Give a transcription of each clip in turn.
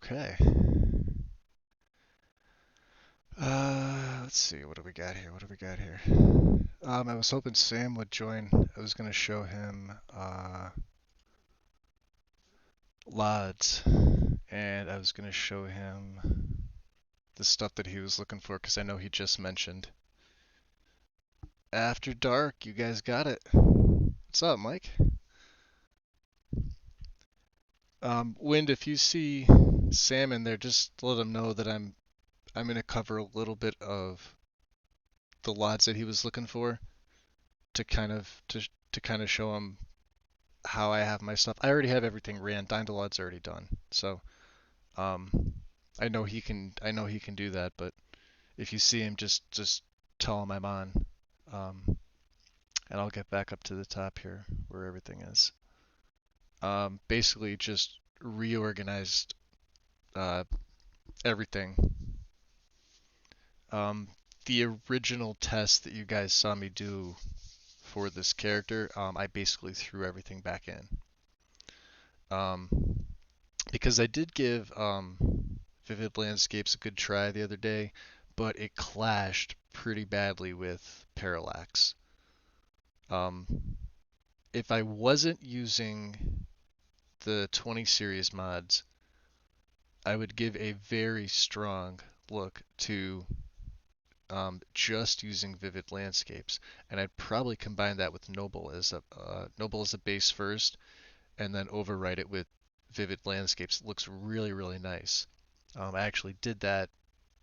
Okay. Let's see. What do we got here? What do we got here? I was hoping Sam would join. I was gonna show him LODs, and I was gonna show him the stuff that he was looking for because I know he just mentioned After Dark. You guys got it. What's up, Mike? Wind, if you see Sam in there, just let him know that I'm gonna cover a little bit of the LODs that he was looking for to kind of show him how I have my stuff. I already have everything ran. Dynalod's already done. So, um, I know he can do that, but if you see him, just tell him I'm on. Um, and I'll get back up to the top here where everything is. Basically just reorganized uh, everything. Um, the original test that you guys saw me do for this character, I basically threw everything back in. Um, because I did give Vivid Landscapes a good try the other day, but it clashed pretty badly with Parallax. Um, if I wasn't using the 20 series mods, I would give a very strong look to just using Vivid Landscapes, and I'd probably combine that with Noble as a base first, and then overwrite it with Vivid Landscapes. It looks really, really nice. I actually did that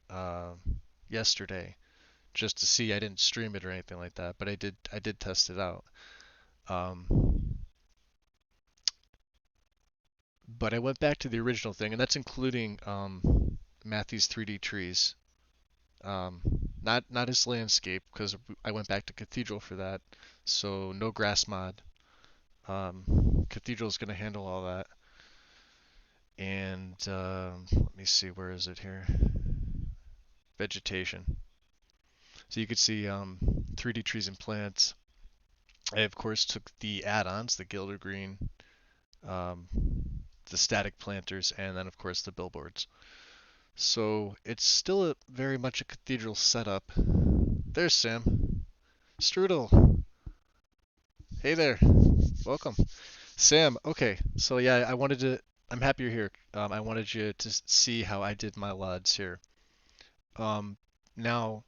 uh, yesterday just to see. I didn't stream it or anything like that, but I did test it out. Um, but I went back to the original thing, and that's including Matthew's 3D trees. Um, not his landscape because I went back to Cathedral for that. So no grass mod. Cathedral's gonna handle all that. And let me see, where is it here? Vegetation. So you could see 3D trees and plants. I of course took the add-ons, the Gilder Green, um, the static planters, and then of course the billboards. So it's still very much a cathedral setup. There's Sam. Strudel. Hey there. Welcome. Sam, okay. So yeah, I'm happy you're here. I wanted you to see how I did my LODs here. Um, Now,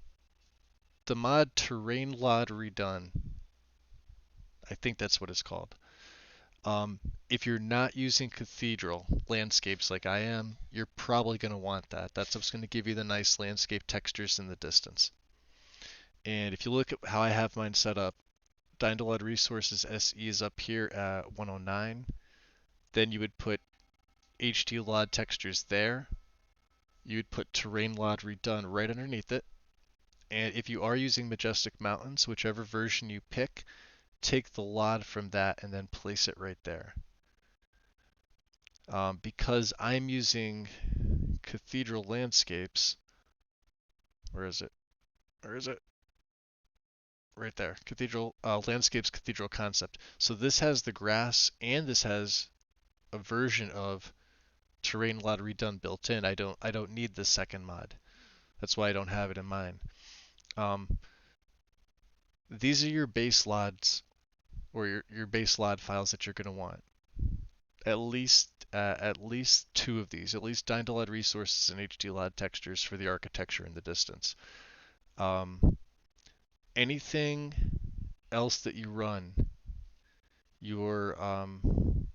the mod Terrain LOD Redone, I think that's what it's called. If you're not using Cathedral landscapes like I am, you're probably going to want that. That's what's going to give you the nice landscape textures in the distance. And if you look at how I have mine set up, Dynalod Resources SE is up here at 109. Then you would put HD LOD textures there. You would put Terrain LOD Redone right underneath it. And if you are using Majestic Mountains, whichever version you pick, take the LOD from that and then place it right there. Because I'm using Cathedral Landscapes, where is it? Where is it? Right there. Cathedral Landscapes Cathedral Concept. So this has the grass and this has a version of Terrain LOD Redone built in. I don't need the second mod. That's why I don't have it in mine. Um, these are your base LODs or your base LOD files that you're going to want. At least two of these, at least Dynalod resources and HDLOD textures for the architecture in the distance. Um, Anything else that you run, your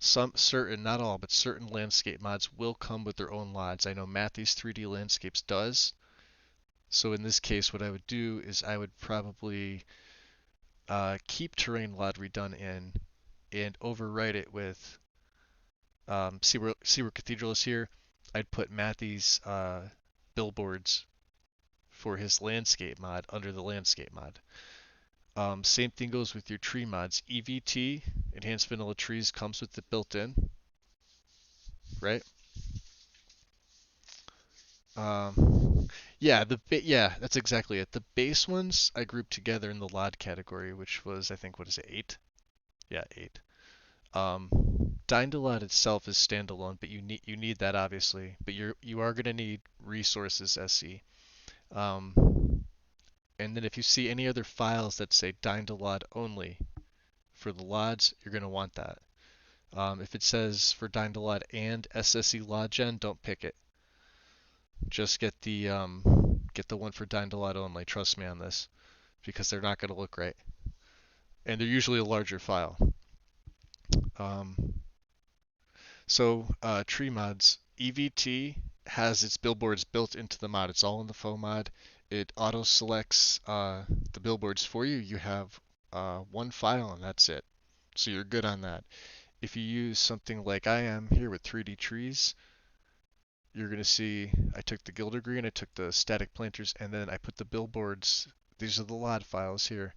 some certain, not all, but certain landscape mods will come with their own LODs. I know Matthew's 3D Landscapes does. So in this case, what I would do is I would probably keep Terrain LOD redone in and overwrite it with see where Cathedral is here. I'd put Matthew's billboards for his landscape mod under the landscape mod. Same thing goes with your tree mods. EVT, Enhanced Vanilla Trees, comes with it built in, right? Yeah, yeah, that's exactly it. The base ones I grouped together in the LOD category, which was I think what is it, 8? Yeah, 8. Um, Dynalot itself is standalone, but you need that obviously. But you are going to need resources SE. Um, and then if you see any other files that say Dynalot only for the LODs, you're going to want that. If it says for Dynalot and SSE LODGen, don't pick it. Just get the one for Dynalot only. Trust me on this, because they're not going to look right, and they're usually a larger file. Um, Tree mods. EVT has its billboards built into the mod. It's all in the faux mod. It auto selects the billboards for you. You have one file and that's it. So you're good on that. If you use something like I am here with 3D trees, you're going to see I took the Gilder Green, I took the static planters, and then I put the billboards, these are the LOD files here,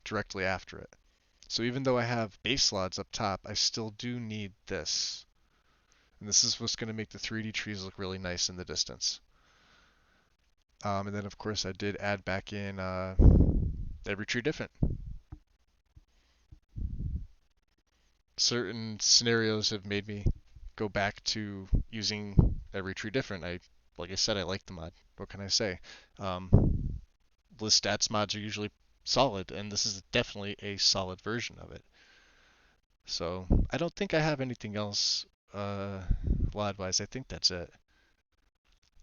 directly after it. So even though I have base LODs up top, I still do need this. And this is what's going to make the 3D trees look really nice in the distance. And then of course I did add back in every tree different. Certain scenarios have made me go back to using every tree different. Like I said, I like the mod. What can I say? Um, List stats mods are usually solid, and this is definitely a solid version of it. So I don't think I have anything else LOD-wise. I think that's it.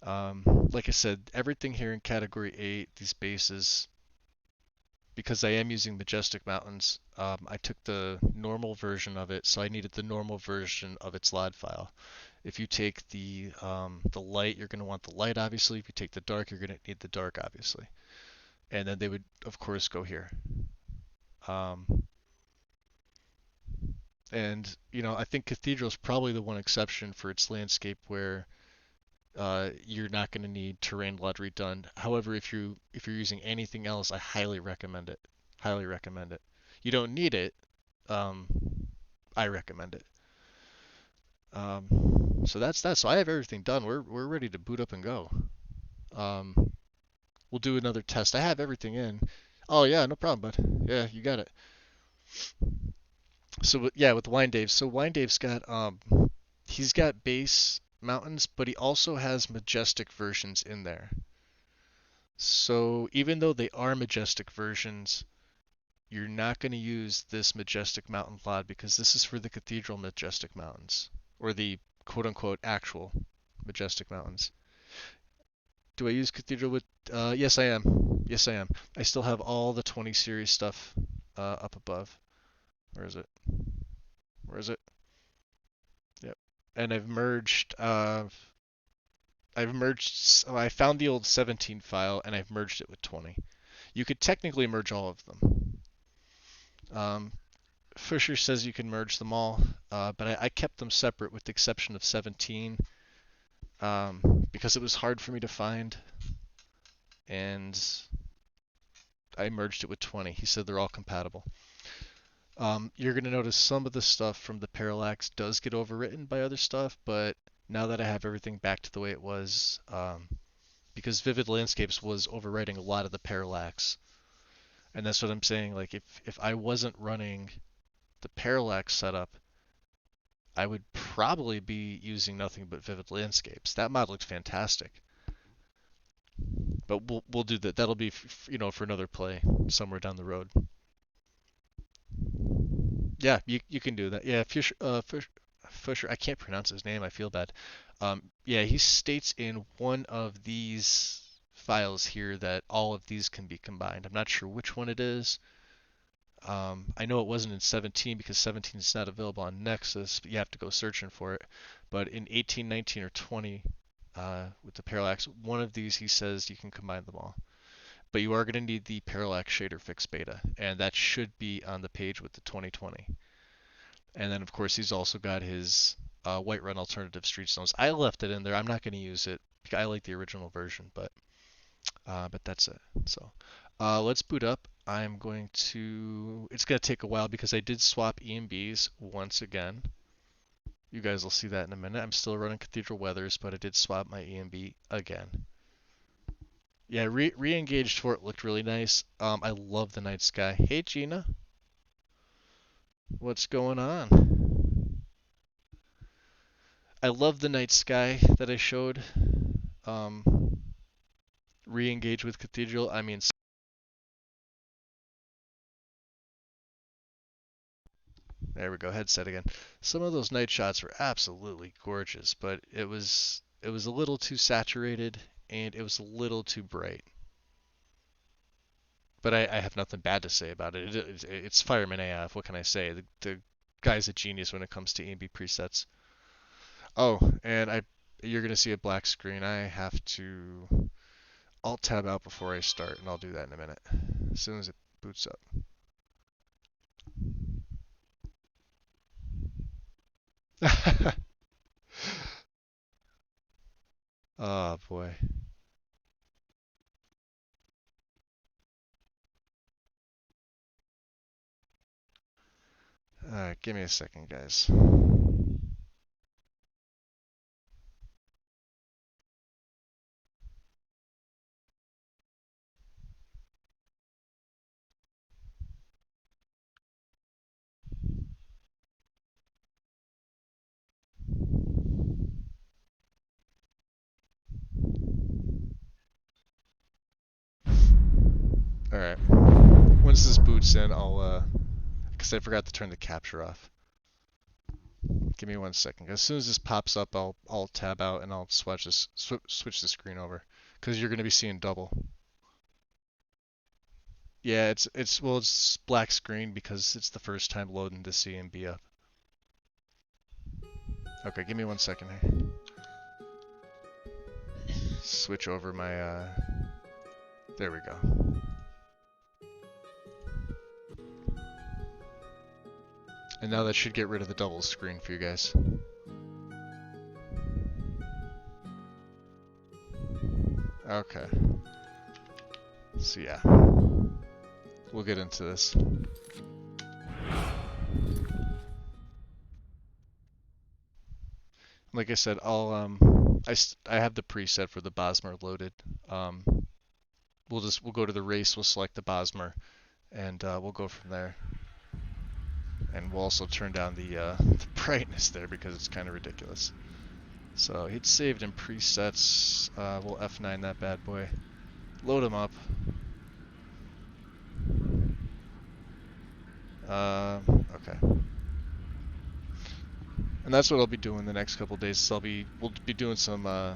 Like I said, everything here in Category 8, these bases, because I am using Majestic Mountains, I took the normal version of it, so I needed the normal version of its LOD file. If you take the light, you're going to want the light, obviously. If you take the dark, you're going to need the dark, obviously. And then they would, of course, go here. And, I think Cathedral is probably the one exception for its landscape where you're not going to need terrain LUT redone. However, if you're using anything else, I highly recommend it. Highly recommend it. You don't need it. Um, I recommend it. So that's that. So I have everything done. We're ready to boot up and go. Um, we'll do another test. I have everything in. Oh yeah, no problem, bud. Yeah, you got it. So yeah, with Wine Dave. So Wine Dave's got he's got base mountains, but he also has majestic versions in there. So even though they are majestic versions, you're not going to use this majestic mountain LOD because this is for the cathedral majestic mountains, or the quote-unquote actual majestic mountains. Do I use cathedral with? Yes, I am. Yes, I am. I still have all the 20 series stuff up above. Where is it? Where is it? Yep. And so I found the old 17 file and I've merged it with 20. You could technically merge all of them. Fisher says you can merge them all, but I kept them separate with the exception of 17 because it was hard for me to find, and I merged it with 20. He said they're all compatible. You're going to notice some of the stuff from the parallax does get overwritten by other stuff, but now that I have everything back to the way it was, because Vivid Landscapes was overwriting a lot of the parallax, and that's what I'm saying. Like if I wasn't running the parallax setup, I would probably be using nothing but Vivid Landscapes. That mod looks fantastic. But we'll do that. That'll be for another play somewhere down the road. Yeah, you can do that. Yeah, Fisher, I can't pronounce his name. I feel bad. Yeah, he states in one of these files here that all of these can be combined. I'm not sure which one it is. I know it wasn't in 17 because 17 is not available on Nexus, but you have to go searching for it. But in 18, 19, or 20, with the parallax, one of these he says you can combine them all. But you are going to need the parallax shader fix beta, and that should be on the page with the 2020. And then of course he's also got his Whiterun alternative street stones. I left it in there. I'm not going to use it. I like the original version, but that's it. So let's boot up. I'm going to. It's going to take a while because I did swap EMBs once again. You guys will see that in a minute. I'm still running Cathedral Weathers, but I did swap my EMB again. Yeah, re-engaged for it looked really nice. I love the night sky. Hey, Gina. What's going on? I love the night sky that I showed. Um, re-engage with Cathedral. I mean, there we go, headset again. Some of those night shots were absolutely gorgeous, but it was a little too saturated and it was a little too bright. But I have nothing bad to say about it. It's Fireman AF. What can I say? The guy's a genius when it comes to ENB presets. Oh, and you're gonna see a black screen. I have to Alt tab out before I start, and I'll do that in a minute. As soon as it boots up. Oh boy. Alright, give me a second, guys. Alright. Once this boots in, I'll, because I forgot to turn the capture off. Give me 1 second. As soon as this pops up, I'll tab out and I'll switch the screen over, because you're gonna be seeing double. Yeah, it's black screen because it's the first time loading the CMB up. Okay, give me 1 second here. Switch over my there we go. And now that should get rid of the double screen for you guys. Okay. So yeah. We'll get into this. Like I said, I have the preset for the Bosmer loaded. We'll go to the race, we'll select the Bosmer, and we'll go from there. And we'll also turn down the brightness there because it's kind of ridiculous. So it's saved in presets. We'll F9 that bad boy. Load them up. Okay. And that's what I'll be doing the next couple days. We'll be doing some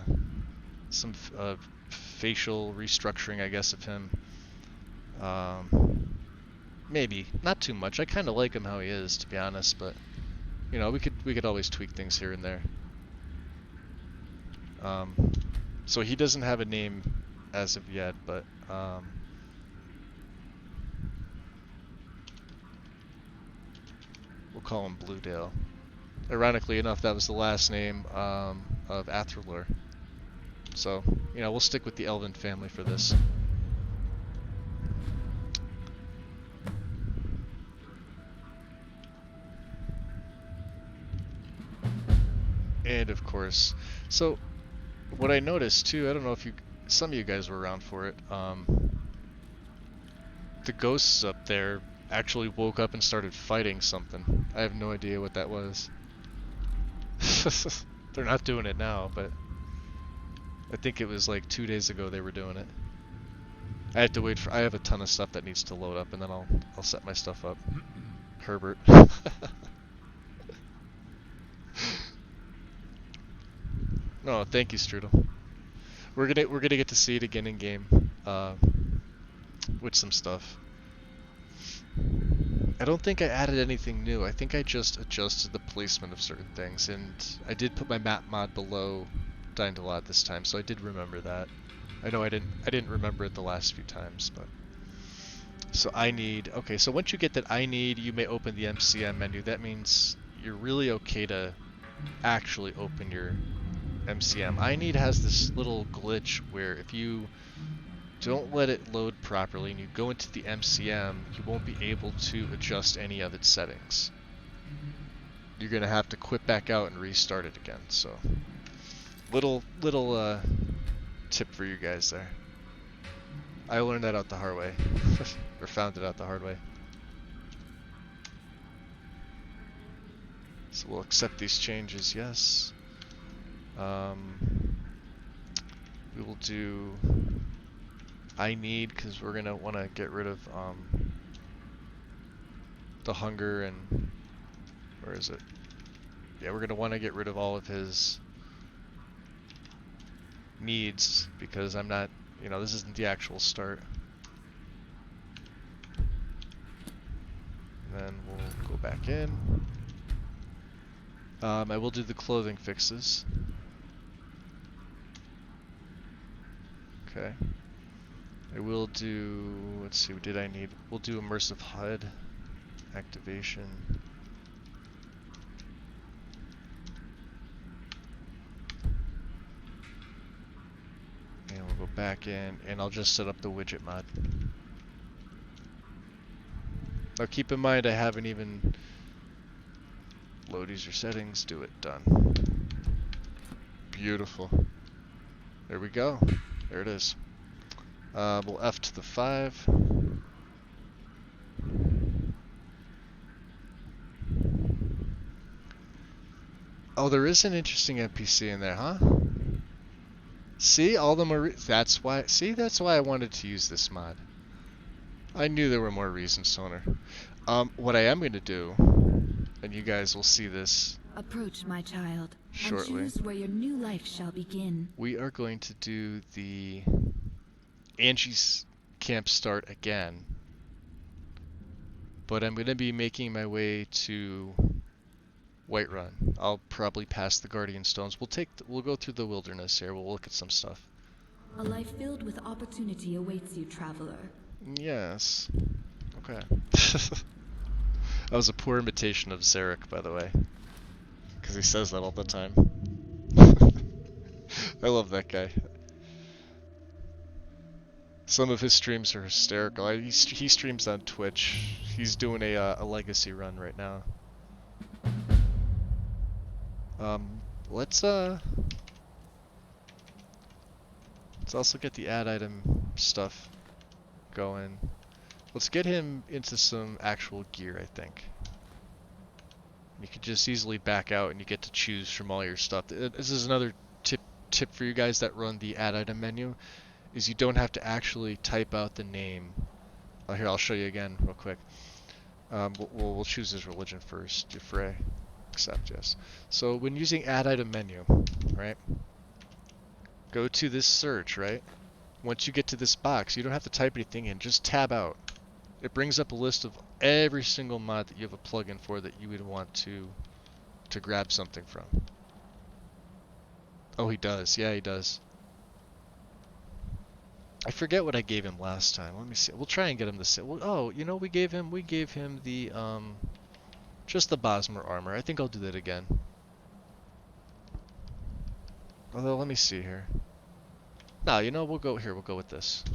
facial restructuring, I guess, of him. Maybe not too much. I kind of like him how he is, to be honest. But you know, we could always tweak things here and there. So he doesn't have a name as of yet, but we'll call him Bluedale. Ironically enough, that was the last name of Athralor. So, you know, we'll stick with the Elven family for this. And of course, so what I noticed too, I don't know if some of you guys were around for it, the ghosts up there actually woke up and started fighting something. I have no idea what that was. They're not doing it now, but I think it was like 2 days ago they were doing it. I have to wait I have a ton of stuff that needs to load up, and then I'll set my stuff up. Herbert. No, thank you, Strudel. We're gonna get to see it again in game, with some stuff. I don't think I added anything new. I think I just adjusted the placement of certain things, and I did put my map mod below Dying to Lot this time, so I did remember that. I know I didn't remember it the last few times, but so okay, so once you get that you may open the MCM menu. That means you're really okay to actually open your MCM. has this little glitch where if you don't let it load properly and you go into the MCM, you won't be able to adjust any of its settings. You're gonna have to quit back out and restart it again. So, little tip for you guys there. I learned that out the hard way, or found it out the hard way. So we'll accept these changes, yes. We will do I need, because we're gonna want to get rid of the hunger and where is it? Yeah, we're gonna want to get rid of all of his needs because I'm not, you know, this isn't the actual start. And then we'll go back in. I will do the clothing fixes. Okay. I will do, let's see, what did I need? We'll do immersive HUD activation. And we'll go back in, and I'll just set up the widget mod. Now keep in mind I haven't even load user settings, do it, done. Beautiful. There we go. There it is. We'll F to the 5. Oh, there is an interesting NPC in there, huh? See, all the more. That's why. See, that's why I wanted to use this mod. I knew there were more reasons, Sonar. What I am going to do, and you guys will see this. Approach, my child, shortly. And choose where your new life shall begin. We are going to do the Angie's camp start again, but I'm going to be making my way to Whiterun. I'll probably pass the Guardian Stones. We'll go through the wilderness here. We'll look at some stuff. A life filled with opportunity awaits you, traveler. Yes. Okay. That was a poor imitation of Zarek, by the way, because he says that all the time. I love that guy. Some of his streams are hysterical. He streams on Twitch. He's doing a legacy run right now. Let's also get the add item stuff going. Let's get him into some actual gear, I think. You can just easily back out and you get to choose from all your stuff. This is another tip for you guys that run the add item menu, is you don't have to actually type out the name. Here, I'll show you again real quick. We'll choose his religion first. Defray. Accept, yes. So when using add item menu, right? Go to this search, right? Once you get to this box, you don't have to type anything in, just tab out. It brings up a list of every single mod that you have a plugin for that you would want to grab something from. Oh, he does. Yeah, he does. I forget what I gave him last time. Let me see. We'll try and get him the same. Well, oh, you know, we gave him the just the Bosmer armor. I think I'll do that again. Although, let me see here. No, you know, we'll go here. We'll go with this.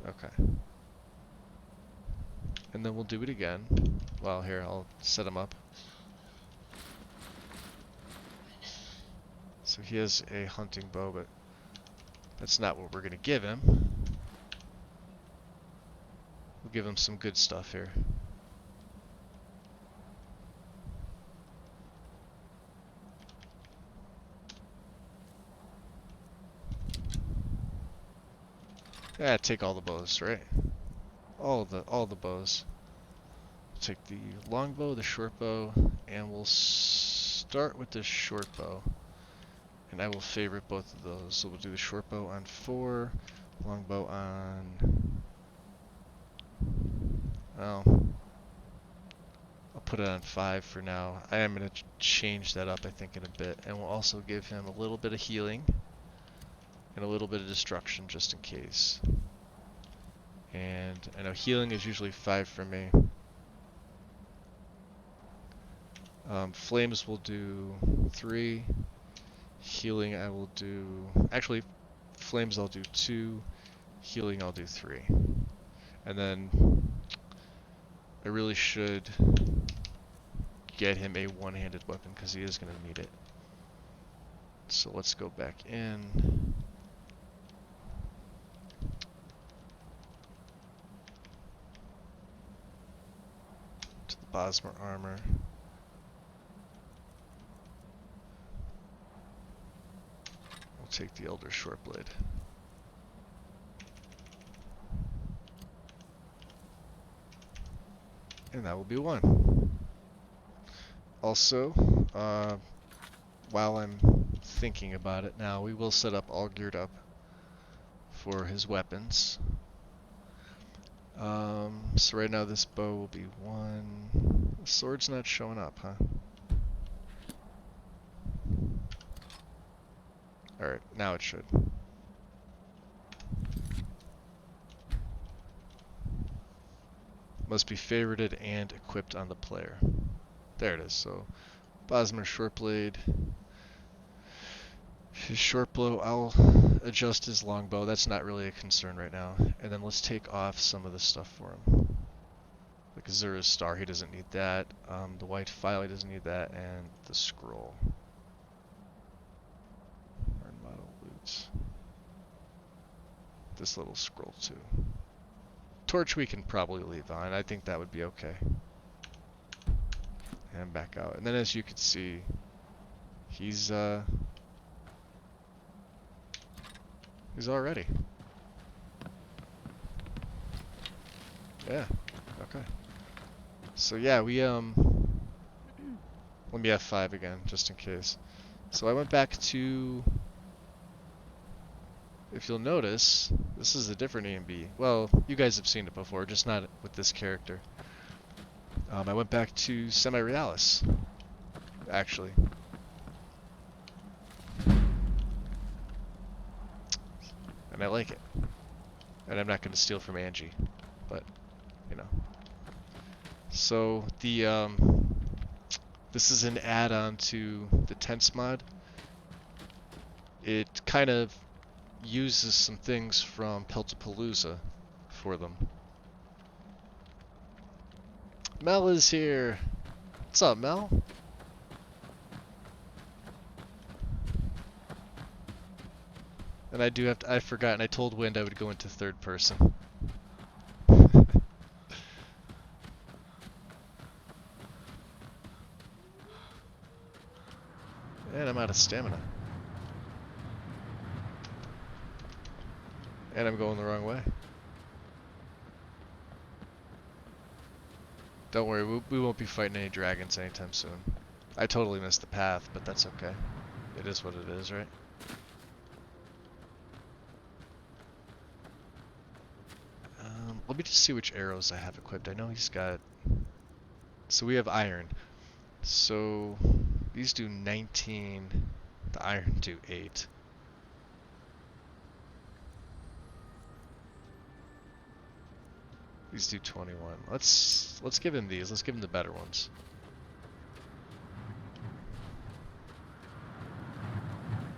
Okay. And then we'll do it again. Well, here, I'll set him up. So he has a hunting bow, but that's not what we're going to give him. We'll give him some good stuff here. Yeah, take all the bows, right? All the bows. Take the longbow, the short bow, and we'll start with the short bow. And I will favorite both of those. So we'll do the short bow on 4, longbow on... Oh. I'll put it on 5 for now. I am going to change that up, I think, in a bit. And we'll also give him a little bit of healing and a little bit of destruction just in case. And I know healing is usually 5 for me. Flames will do 3. Healing I will do... Actually, flames I'll do 2. Healing I'll do 3. And then I really should get him a one-handed weapon because he is going to need it. So let's go back in. To the Bosmer armor. take the Elder Shortblade. And that will be 1. Also, while I'm thinking about it now, we will set up all geared up for his weapons. So right now this bow will be 1. The sword's not showing up, huh? Alright, now it should. Must be favorited and equipped on the player. There it is. So, Bosmer Shortblade. His short blow, I'll adjust his longbow. That's not really a concern right now. And then let's take off some of the stuff for him. Like Azura's Star, he doesn't need that. The White File, he doesn't need that. And the Scroll. Iron Model Boots. This little scroll too. Torch we can probably leave on. I think that would be okay. And back out. And then as you can see, he's all ready. Yeah. Okay. So yeah, we let me F5 again, just in case. So I went back to, if you'll notice, this is a different A&B. Well, you guys have seen it before, just not with this character. I went back to Semi-Realis, actually. And I like it. And I'm not going to steal from Angie, but, you know. So, the, this is an add-on to the Tents mod. It kind of uses some things from Peltapalooza for them. Mel is here. What's up, Mel? And I do have to, I forgot, and I told Wind I would go into third person. And I'm out of stamina. And I'm going the wrong way. Don't worry, we won't be fighting any dragons anytime soon. I totally missed the path, but that's okay. It is what it is, right? Let me just see which arrows I have equipped. I know he's got... So we have iron. So these do 19. The iron do 8. These do 21. Let's give him these. Let's give him the better ones.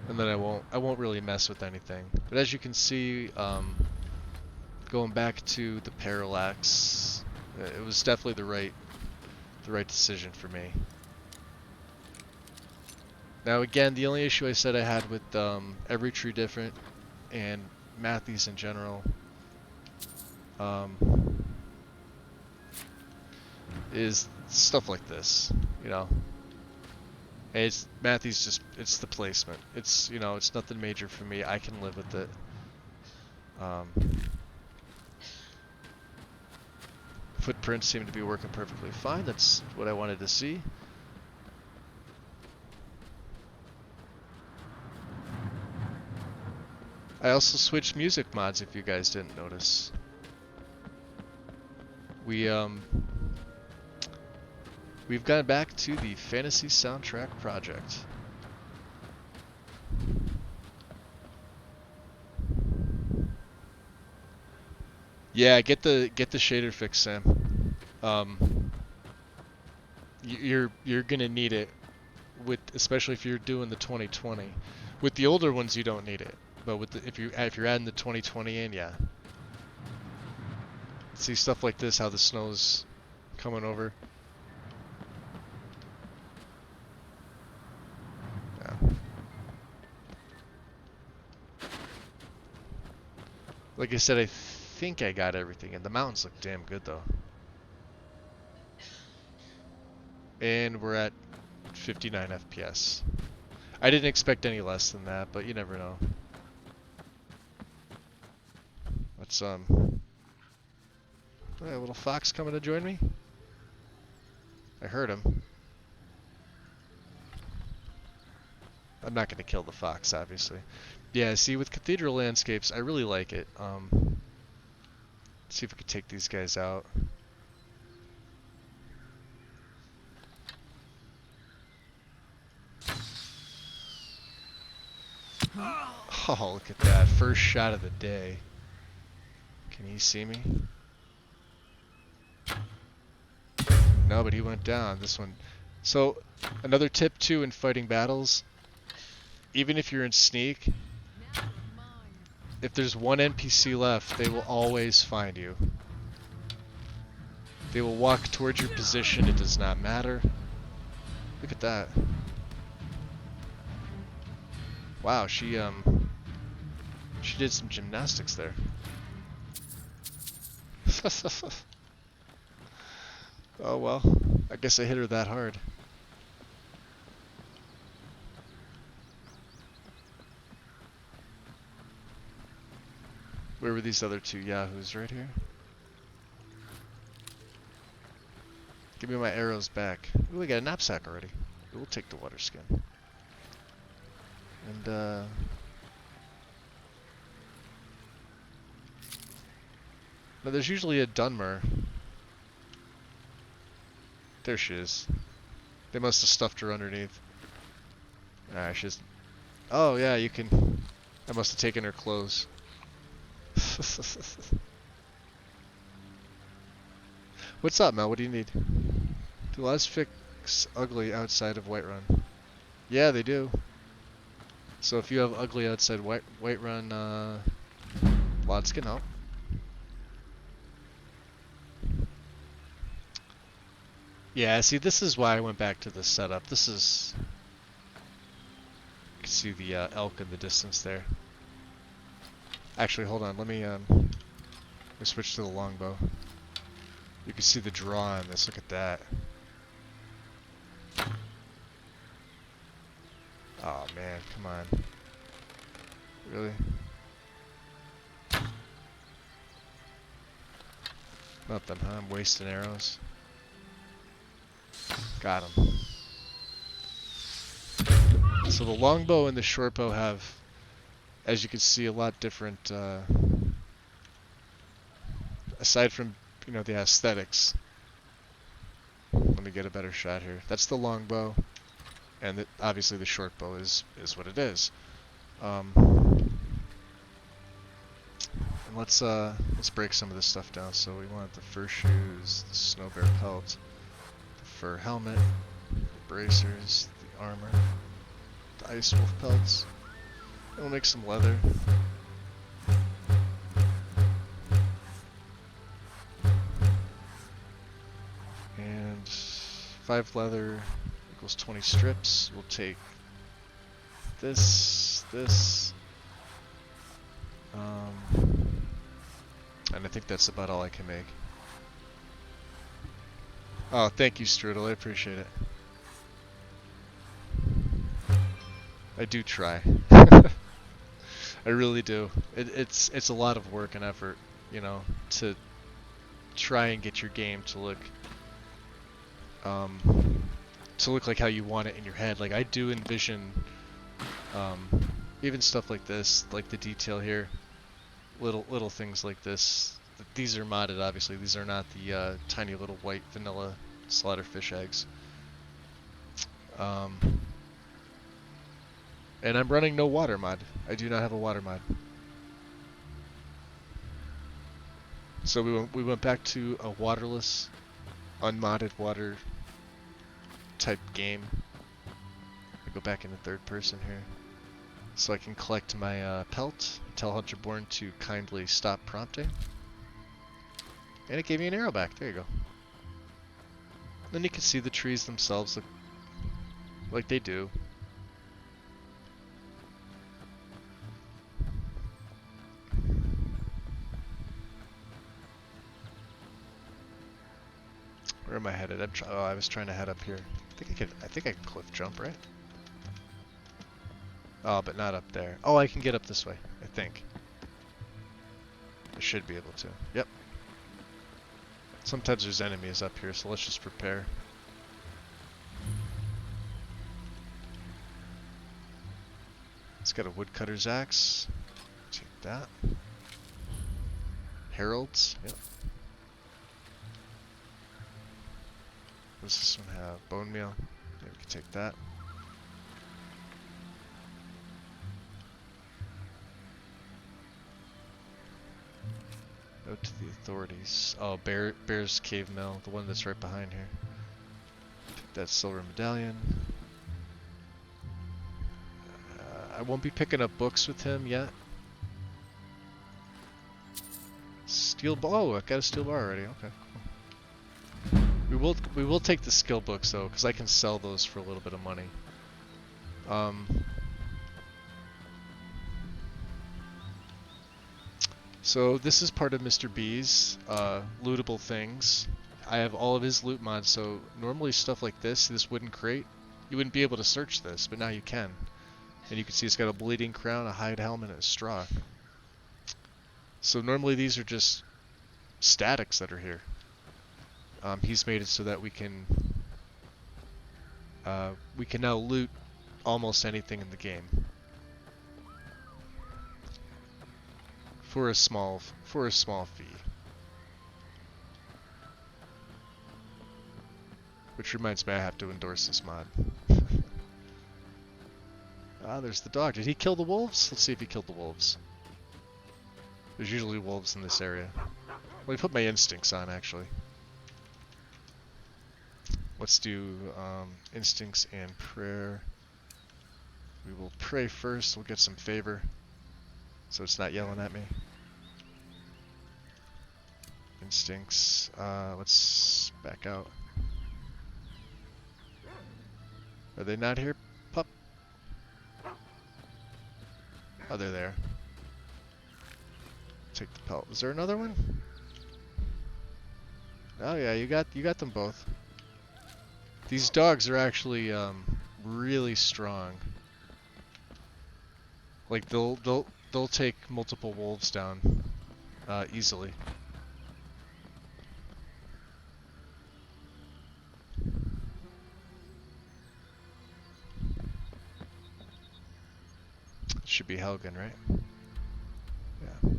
And then I won't really mess with anything. But as you can see, going back to the parallax, it was definitely the right decision for me. Now again, the only issue I said I had with every tree different and Matthews in general is stuff like this, you know. And it's Matthews, just it's the placement. It's, you know, it's nothing major for me. I can live with it. Footprints seem to be working perfectly fine. That's what I wanted to see. I also switched music mods, if you guys didn't notice. We've gone back to the Fantasy Soundtrack Project. Yeah, get the shader fix, Sam. You're gonna need it, especially if you're doing the 2020. With the older ones, you don't need it, but if you're adding the 2020 in, yeah. See stuff like this, how the snow's coming over. Yeah. Like I said, I think I got everything, and the mountains look damn good though. And we're at 59 FPS. I didn't expect any less than that, but you never know. Let's hey, a little fox coming to join me? I heard him. I'm not going to kill the fox, obviously. Yeah, see, with cathedral landscapes, I really like it. See if we could take these guys out. Oh, look at that. First shot of the day. Can he see me? No, but he went down. This one. So, another tip too in fighting battles, even if you're in sneak, if there's one NPC left, they will always find you. They will walk towards your position, it does not matter. Look at that. Wow, she did some gymnastics there. Oh well, I guess I hit her that hard. Where were these other two yahoos? Right here? Give me my arrows back. Ooh, we got a knapsack already. We'll take the water skin. And no, there's usually a Dunmer. There she is. They must have stuffed her underneath. Ah, she's... Oh yeah, you can... I must have taken her clothes. What's up, Mel? What do you need? Do laws fix ugly outside of Whiterun? Yeah, they do. So if you have ugly outside Whiterun, lots can help. Yeah, see, this is why I went back to this setup. This is... You can see the elk in the distance there. Actually, hold on. Let me switch to the longbow. You can see the draw on this. Look at that. Oh man, come on. Really? Nothing, huh? I'm wasting arrows. Got him. So the longbow and the shortbow have, as you can see, a lot different, aside from, you know, the aesthetics. Let me get a better shot here. That's the longbow, and obviously the shortbow is what it is. And let's break some of this stuff down. So we want the fur shoes, the snow bear pelt, the fur helmet, the bracers, the armor, the ice wolf pelts. And we'll make some leather. And 5 leather equals 20 strips. We'll take this, and I think that's about all I can make. Oh, thank you, Strudel. I appreciate it. I do try. I really do. It's a lot of work and effort, you know, to try and get your game to look like how you want it in your head. Like I do envision even stuff like this, like the detail here, little things like this. These are modded, obviously. These are not the tiny little white vanilla slaughterfish eggs. And I'm running no water mod. I do not have a water mod. So we went back to a waterless, unmodded water type game. I go back into third person here, so I can collect my pelt. Tell Hunterborn to kindly stop prompting, and it gave me an arrow back. There you go. Then you can see the trees themselves look like they do. Where am I headed? I was trying to head up here. I think I can cliff jump, right? Oh, but not up there. Oh, I can get up this way, I think. I should be able to. Yep. Sometimes there's enemies up here, so let's just prepare. It's got a woodcutter's axe. Take that. Heralds. Yep. What does this one have? Bone meal. Yeah, we can take that. Note to the authorities. Oh, Bear's Cave Mill, the one that's right behind here. Pick that silver medallion. I won't be picking up books with him yet. Steel bar. Oh, I got a steel bar already. Okay, cool. We will take the skill books though, because I can sell those for a little bit of money. So this is part of Mr. B's lootable things. I have all of his loot mods, so normally stuff like this wooden crate, you wouldn't be able to search this, but now you can. And you can see it's got a bleeding crown, a hide helmet, and a straw. So normally these are just statics that are here. He's made it so that we can now loot almost anything in the game for a small fee. Which reminds me, I have to endorse this mod. Ah, there's the dog. Did he kill the wolves? Let's see if he killed the wolves. There's usually wolves in this area. Let me put my instincts on, actually. Let's do instincts and prayer. We will pray first. We'll get some favor, so it's not yelling at me. Instincts. Let's back out. Are they not here, pup? Oh, they're there. Take the pelt. Is there another one? Oh yeah, you got them both. These dogs are actually really strong. Like they'll take multiple wolves down easily. Should be Helgen, right? Yeah.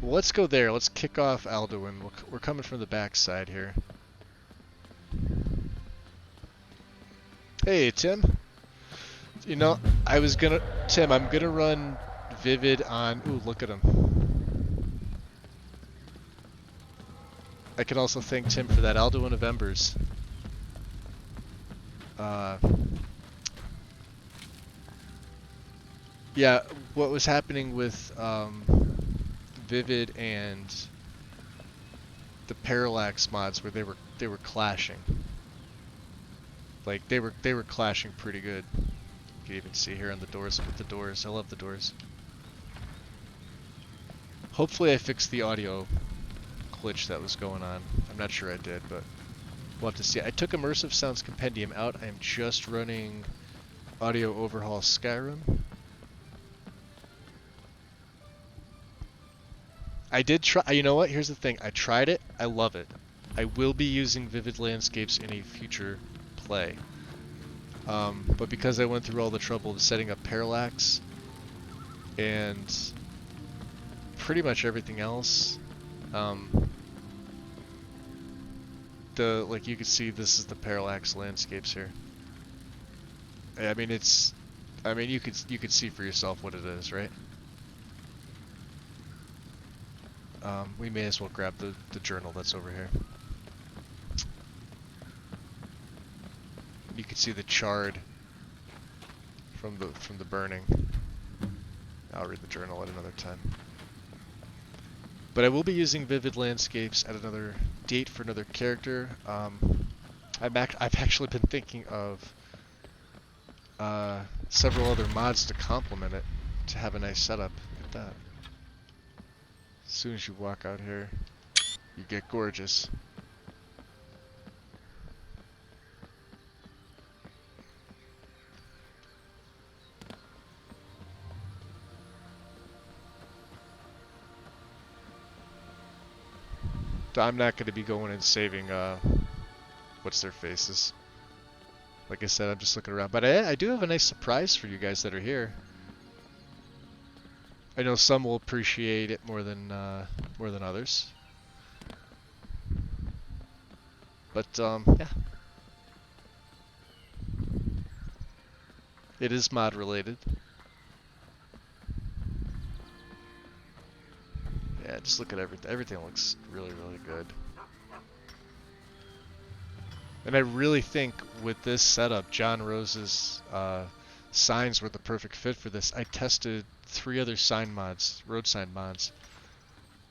Well, let's go there. Let's kick off Alduin. We're coming from the backside here. Hey, Tim. You know, Tim, I'm gonna run Vivid on. Ooh, look at him. I can also thank Tim for that Alduin of Embers. Yeah, what was happening with Vivid and the Parallax mods, where they were clashing. Like they were clashing pretty good. You can even see here on the doors. Look at the doors. I love the doors. Hopefully I fixed the audio glitch that was going on. I'm not sure I did, but we'll have to see. I took Immersive Sounds Compendium out. I'm just running Audio Overhaul Skyrim. I did try. You know what? Here's the thing. I tried it. I love it. I will be using Vivid Landscapes in a future play. But because I went through all the trouble of setting up Parallax and pretty much everything else, like you can see, this is the Parallax landscapes here. I mean, you could see for yourself what it is, right? We may as well grab the journal that's over here. You can see the chard from the burning. I'll read the journal at another time. But I will be using Vivid Landscapes at another date for another character. I've actually been thinking of several other mods to complement it to have a nice setup. Look at that. As soon as you walk out here, you get gorgeous. I'm not going to be going and saving, what's their faces. Like I said, I'm just looking around. But I do have a nice surprise for you guys that are here. I know some will appreciate it more than others. But, yeah. It is mod related. Yeah, just look at everything. Everything looks really, really good. And I really think with this setup, John Rose's signs were the perfect fit for this. I tested 3 other sign mods, road sign mods.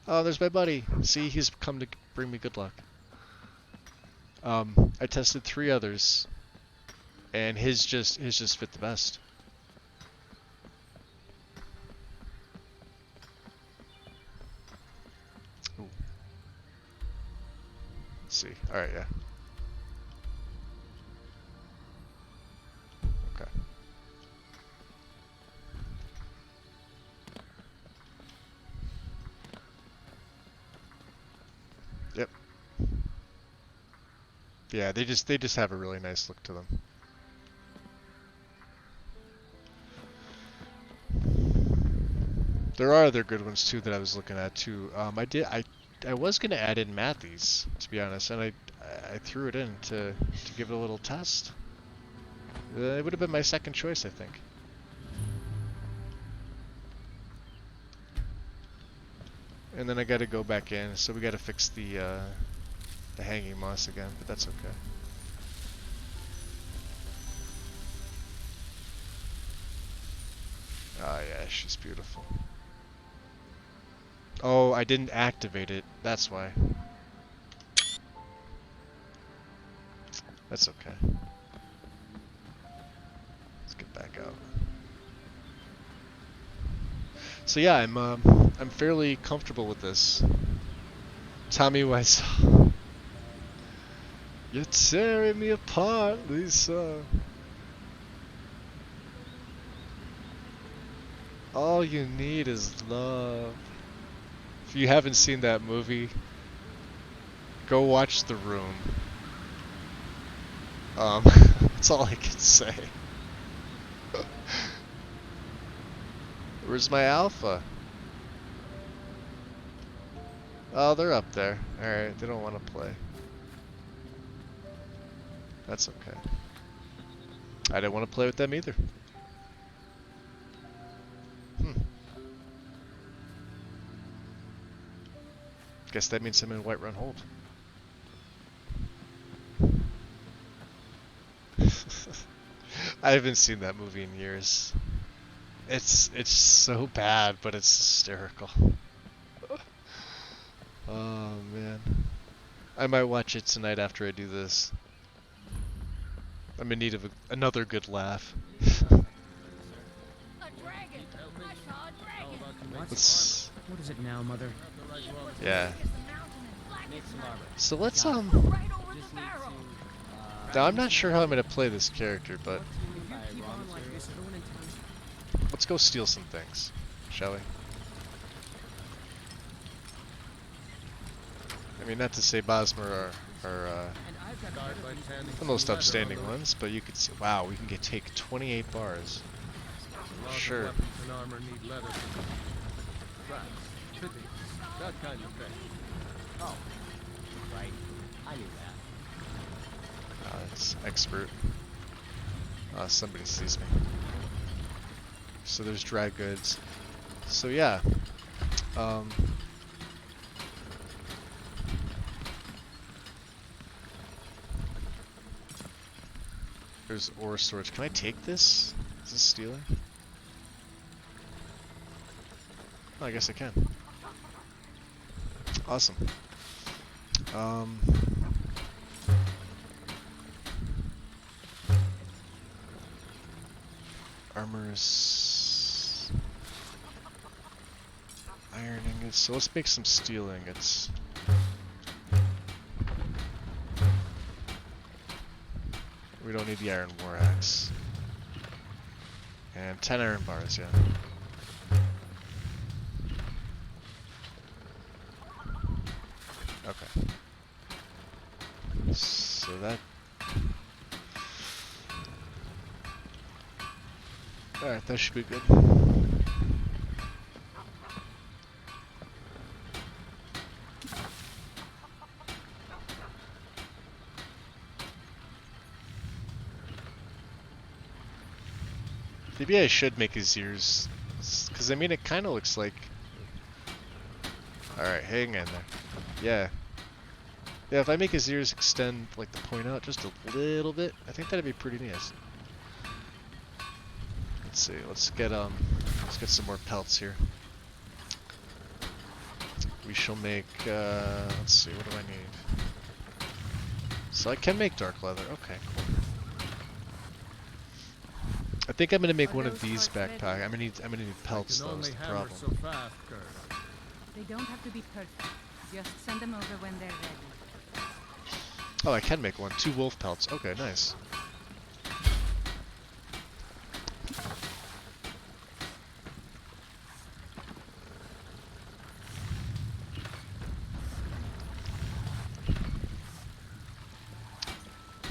Oh, there's my buddy. See, he's come to bring me good luck. I tested 3 others, and his just fit the best. Ooh. Let's see. All right, yeah. Okay. Yep. Yeah, they just have a really nice look to them. There are other good ones too that I was looking at too. I was gonna add in Matthews, to be honest, and I threw it in to give it a little test. It would have been my second choice, I think. And then I got to go back in, so we got to fix the hanging moss again, but that's okay. Oh yeah, she's beautiful. Oh, I didn't activate it. That's why. That's okay. Let's get back out. So yeah, I'm fairly comfortable with this. Tommy Wiseau. You're tearing me apart, Lisa. All you need is love. If you haven't seen that movie, go watch The Room. That's all I can say. Where's my alpha? Oh, they're up there. Alright, they don't want to play. That's okay. I didn't want to play with them either. Guess that means I'm in Whiterun Hold. I haven't seen that movie in years. It's so bad, but it's hysterical. Oh man. I might watch it tonight after I do this. I'm in need of another good laugh. Let's... What is it now, Mother? Yeah. So let's now I'm not sure how I'm gonna play this character, but let's go steal some things, shall we? I mean, not to say Bosmer are the most upstanding ones, but you could see. Wow, we can take 28 bars. Sure. That kind of thing. Oh, right. I knew that. It's expert. Somebody sees me. So there's dry goods. So yeah. There's ore storage. Can I take this? Is this stealing? Oh, I guess I can. Awesome. Armors, iron ingots. So let's make some steel ingots. We don't need the iron war axe. And 10 iron bars, yeah. Okay. So that... Alright, that should be good. Maybe I should make his ears... Because, I mean, it kind of looks like... Alright, hang in there. Yeah. Yeah, if I make his ears extend, like, the point out just a little bit, I think that'd be pretty nice. Let's see, let's get some more pelts here. We shall make, let's see, what do I need? So I can make dark leather, okay, cool. I think I'm gonna make one of these backpack. I'm gonna need pelts though, is the problem. So fast, They don't have to be perfect. Just send them over when they're ready. Oh, I can make one. 2 wolf pelts. Okay, nice.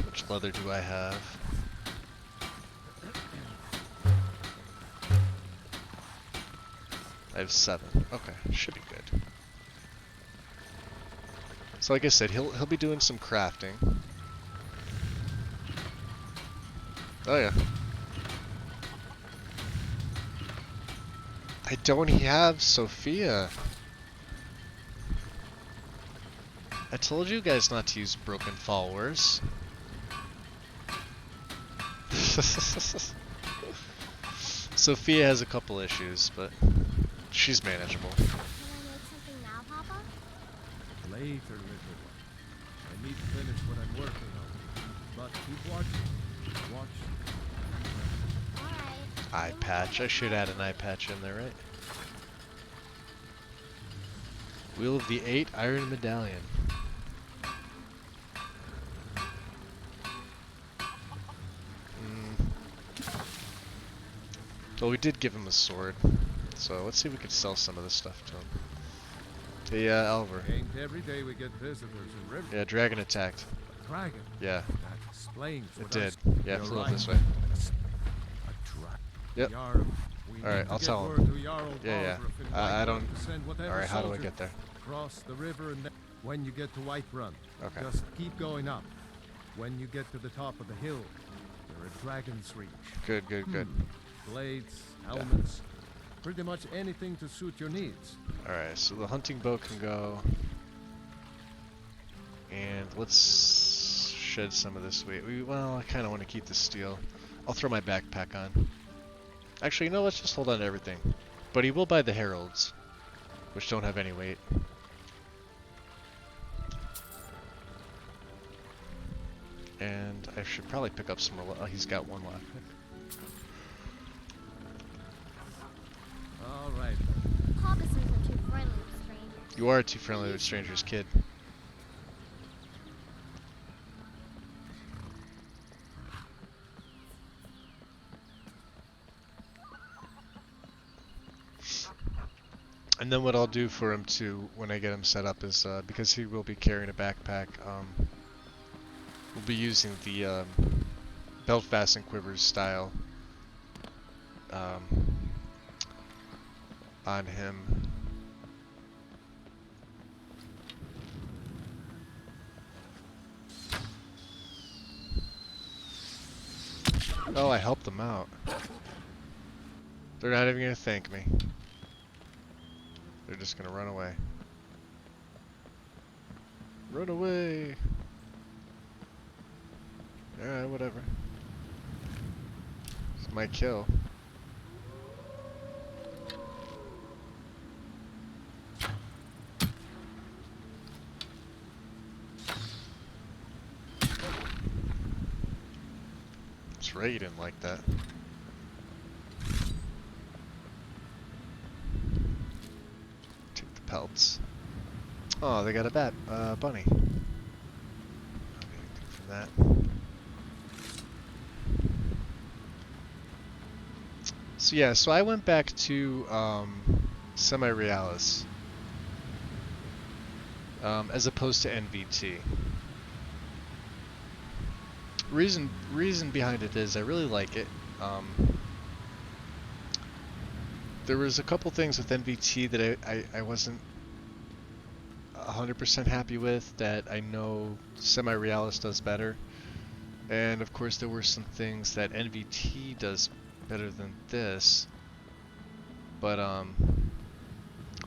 Which leather do I have? I have 7. Okay, should be good. So like I said, he'll be doing some crafting. Oh yeah. I don't have Sophia. I told you guys not to use broken followers. Sophia has a couple issues, but she's manageable. Can I make something now, Papa? Later, little one. I need to finish what I'm working on. But keep watching. Watch. Alright. Eye patch. I should add an eye patch in there, right? Wheel of the 8 Iron Medallion. Well, we did give him a sword, so let's see if we can sell some of this stuff to him. Hey, Alvar. Ain't every day we get visitors in river. Yeah, dragon attacked. A dragon. Yeah, That explains it what did. Yeah, it You're flew up right. this way. A dragon. Yep. Jarl, we Alright, need I'll to tell get him. word to Jarl Yeah. Balgruuf in I Whiterun don't... to send whatever Alright, how do I soldier get there? Cross the river and then when you get to Whiterun, Okay. just keep going up. When you get to the top of the hill, you're a dragon's reach. Good. Blades, helmets, pretty much anything to suit your needs. Alright, so the hunting bow can go. And let's shed some of this weight. Well, I kind of want to keep the steel. I'll throw my backpack on. Actually, you know, let's just hold on to everything. But he will buy the heralds, which don't have any weight. And I should probably pick up some more. Oh, he's got 1 left. All right. Papa says I'm too friendly with strangers. You are too friendly with strangers, kid. And then what I'll do for him too, when I get him set up, is because he will be carrying a backpack, we'll be using the belt fasten quivers style on him. Oh, I helped them out. They're not even gonna thank me. They're just gonna run away. Run away! Alright, whatever. It's my kill. That's right, you didn't like that. Take the pelts. Oh, they got a bunny. Not anything from that. So yeah, so I went back to Semi-Realis. as opposed to NVT. Reason behind it is I really like it. There was a couple things with NVT that I wasn't 100% happy with that I know Semi-Realist does better. And of course there were some things that NVT does better than this. But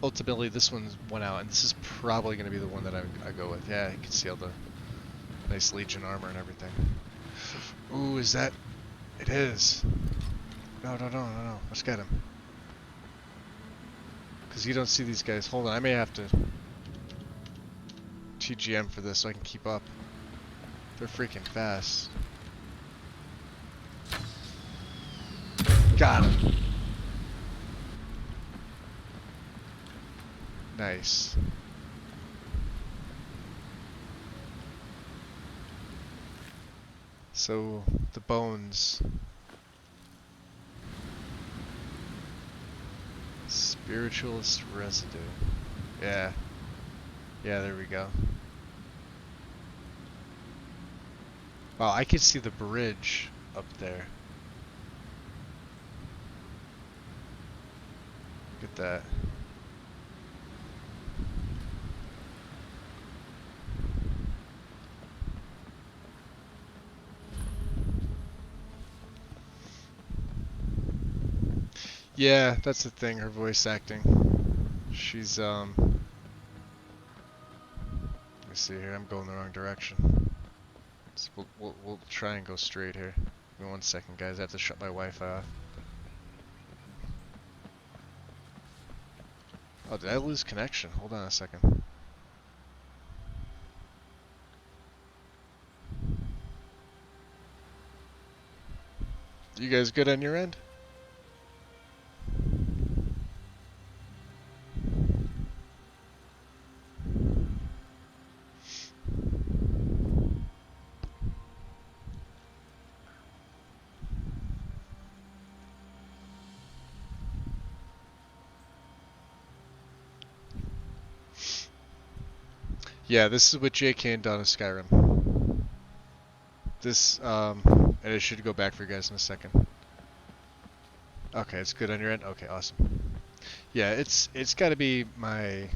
ultimately this one won out, and this is probably going to be the one that I go with. Yeah, you can see all the nice Legion armor and everything. Ooh, is that... It is. No. Let's get him. Because you don't see these guys. Hold on, I may have to TGM for this so I can keep up. They're freaking fast. Got him. Nice. So, the bones. Spiritualist residue. Yeah. Yeah, there we go. Wow, I can see the bridge up there. Look at that. Yeah, that's the thing, her voice acting. She's, let me see here, I'm going the wrong direction. So we'll try and go straight here. Give me 1 second, guys, I have to shut my Wi-Fi off. Oh, did I lose connection? Hold on a second. You guys good on your end? Yeah, this is with JK and Dawn of Skyrim. This, and it should go back for you guys in a second. Okay, it's good on your end? Okay, awesome. Yeah, it's gotta be my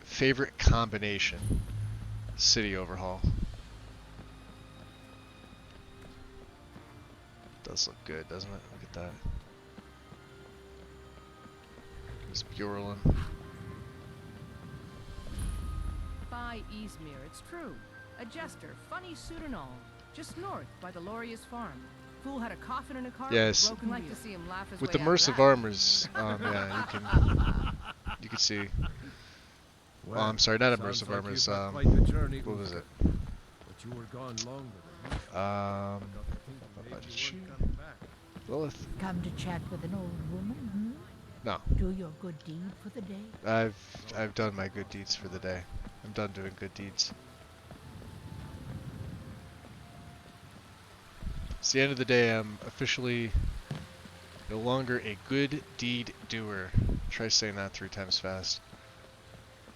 favorite combination. City overhaul. Does look good, doesn't it? Look at that. There's Bjorlin. By Izmir, it's true. A jester, funny suit and all. Just north by the Loria's farm. Fool had a coffin in a car. Yes. Broken like to see him laugh his With way the out of immersive that. armors, yeah, you can see. Well, Oh, I'm sorry, not sounds immersive like armors. you've had quite the journey, What was it? But you were gone longer than usual. I got to thinking maybe you weren't coming back. Lilith? Come to chat with an old woman, hmm? No. Do your good deed for the day? I've done my good deeds for the day. I'm done doing good deeds. It's the end of the day. I'm officially no longer a good deed doer. Try saying that 3 times fast.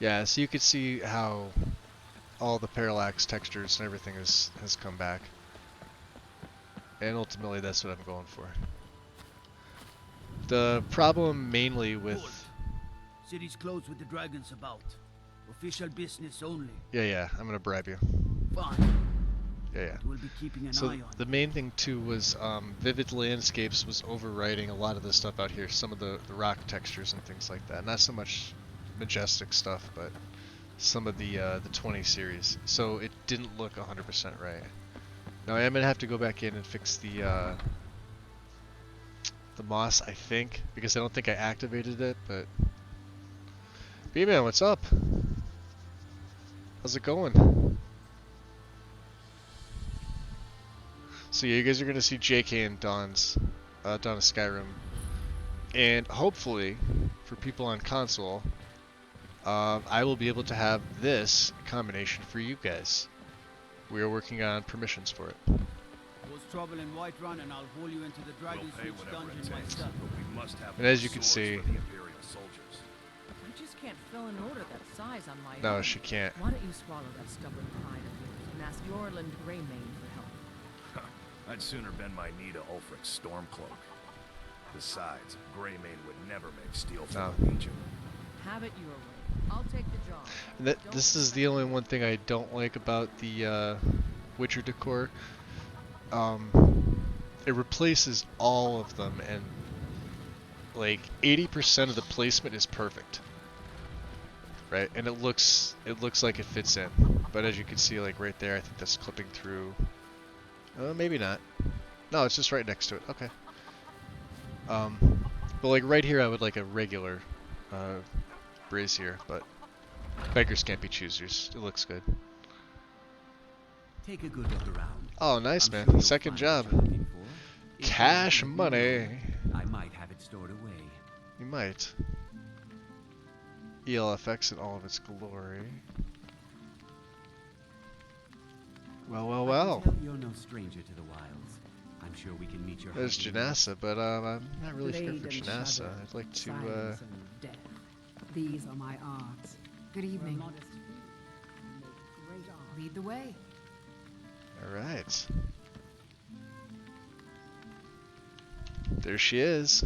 Yeah, so you can see how all the parallax textures and everything has come back. And ultimately that's what I'm going for. The problem mainly with... City's closed with the dragons about. Official business only. Yeah, I'm gonna bribe you. Fine. Yeah. We'll be keeping an So eye on the main thing too was Vivid Landscapes was overriding a lot of the stuff out here. Some of the rock textures and things like that. Not so much Majestic stuff, but some of the 20 series. So it didn't look 100% right. Now I am gonna have to go back in and fix the moss, I think, because I don't think I activated it. But B-Man, what's up? How's it going? So yeah, you guys are gonna see JK and Dawn of Skyrim, and hopefully, for people on console, I will be able to have this combination for you guys. We are working on permissions for it. Cause trouble in Whiterun and I'll haul you into the Dragon's Reach dungeon myself. And as you can see, I just can't fill an order that size on my No, own. she can't. Why don't you swallow that stubborn pride of yours and ask Yorland Greymane for help? I'd sooner bend my knee to Ulfric's Stormcloak. Besides, Greymane would never make steel from No. a Legion. Have it your way. I'll take the job. This is the only one thing I don't like about the Witcher decor. It replaces all of them, and like 80% of the placement is perfect, right? And it looks like it fits in. But as you can see, like right there, I think that's clipping through. Maybe not. No, it's just right next to it. Okay. But like right here, I would like a regular brazier, but beggars can't be choosers. It looks good. Take a good look around. Oh, nice, I'm man. sure you'll Second find job. what you're looking for. If you Cash let me money. know, I might have it stored away. You might. ELFX in all of its glory. Well, well, I well. can tell you're no stranger to the wilds. I'm sure we can meet your There's hunting Janassa, but I'm not really scared for Blade and Janassa. shudder, I'd like to. silence and death. These are my arts. Good evening. Great art. Lead the way. All right. There she is.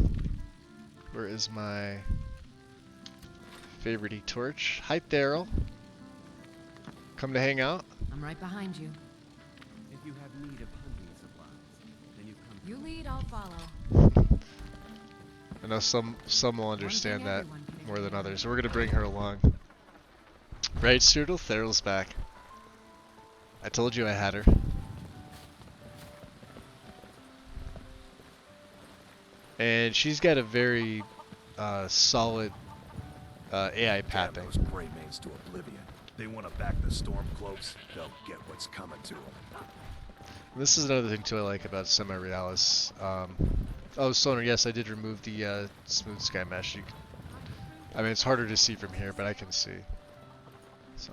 Where is my favorite torch? Hi, Daryl. Come to hang out? I'm right behind you. If you have need of hunting supplies, then you come. You lead, I'll follow. I know some will understand that everyone can more than agree on. others, so we're gonna bring her along. Right, Strudel? Theryl's back. I told you I had her. And she's got a very solid AI Damn pathing. those Greymanes to oblivion. They want to back the Stormcloaks, they'll get what's coming to them. This is another thing too I like about Semi-Realis. Oh, Sonar, yes, I did remove the smooth sky mesh. I mean, it's harder to see from here, but I can see. So.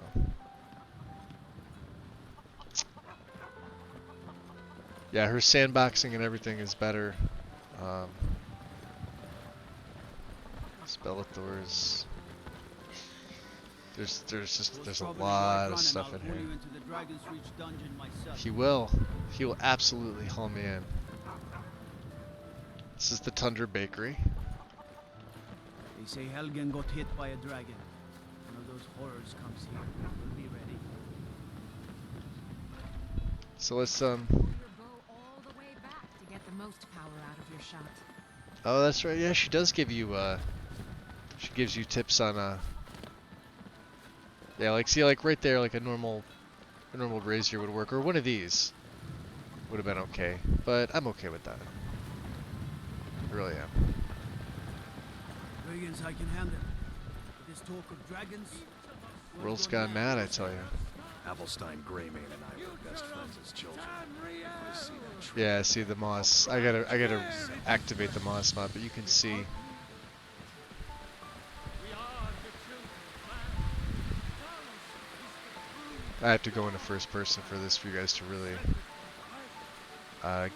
Yeah, her sandboxing and everything is better. Skeletor's. There's a lot of stuff in here. He will. He will absolutely haul me in. This is the Tundra Bakery. They say Helgen got hit by a dragon. One of those horrors comes here. We'll be ready. So let's Your bow all the way back to get the most power out of your shot. Oh, that's right. Yeah, she does give you she gives you tips on yeah, like see, like right there, like a normal brazier would work, or one of these would have been okay. But I'm okay with that. I really am. Dragons I can handle. But this talk of dragons. World's gone mad, I tell you. Avelstein Greymane and I were best friends as children. I see that tree. Yeah, see the moss. I gotta activate the moss mod, but you can see. I have to go into first person for this for you guys to really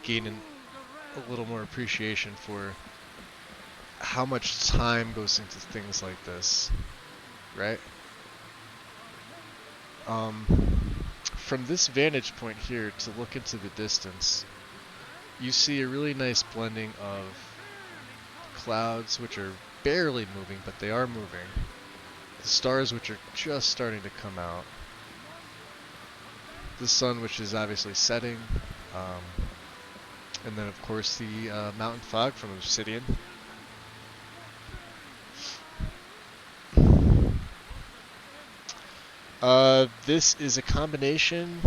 gain a little more appreciation for how much time goes into things like this, right? From this vantage point here to look into the distance, you see a really nice blending of clouds, which are barely moving, but they are moving. The stars, which are just starting to come out. The sun, which is obviously setting. And then, of course, the mountain fog from Obsidian. This is a combination,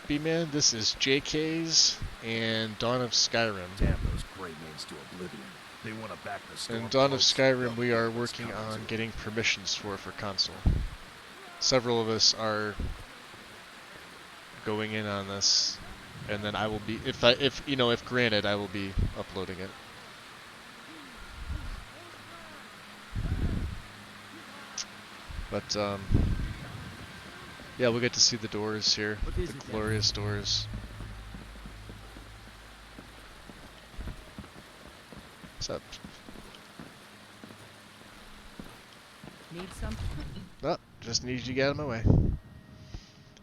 B-Man. This is JK's and Dawn of Skyrim. Damn those Greymanes to oblivion. They want to back the Stormcloaks. In Dawn of Skyrim, they'll we get are what's working coming to on them. getting permissions for console. Several of us are going in on this, and then I will be, if granted, I will be uploading it. But yeah, we'll get to see the doors here, What the is it then? glorious doors. What's up? Need something? Oh, just need you to get out of my way.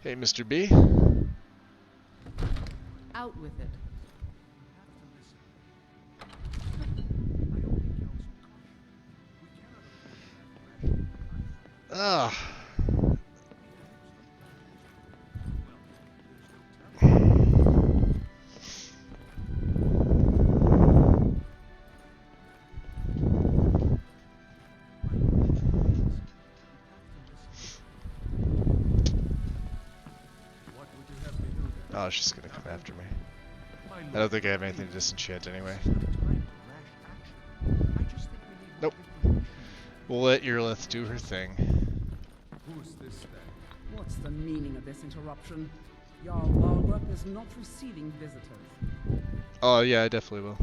Hey, Mr. B. Out with it. Ah. Oh, she's gonna come after me. I don't think I have anything to disenchant anyway. Nope. We'll let Irlith do her thing. Who's this then? What's the meaning of this interruption? Jarl Balgruuf is not receiving visitors. Oh yeah, I definitely will.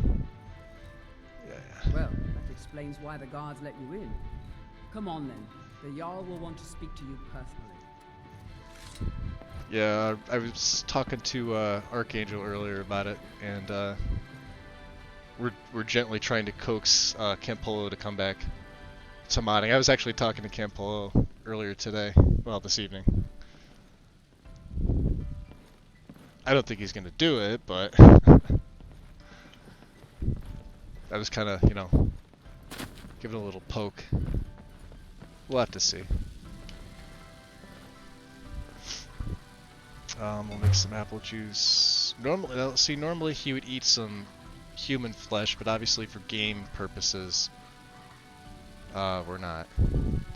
Yeah. Well, that explains why the guards let you in. Come on then. The Jarl will want to speak to you personally. Yeah, I was talking to Archangel earlier about it, and we're gently trying to coax Campolo to come back to modding. I was actually talking to Campolo earlier today, well, this evening. I don't think he's gonna do it, but I was kind of, you know, giving a little poke. We'll have to see. We'll make some apple juice. Normally he would eat some human flesh, but obviously for game purposes, we're not.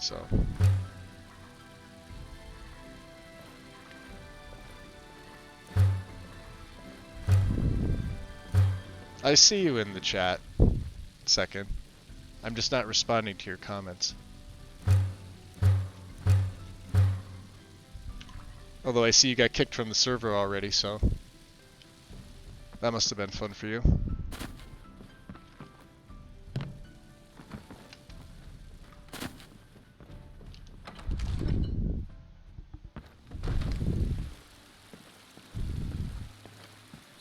So. I see you in the chat. Second. I'm just not responding to your comments. Although I see you got kicked from the server already, so that must have been fun for you.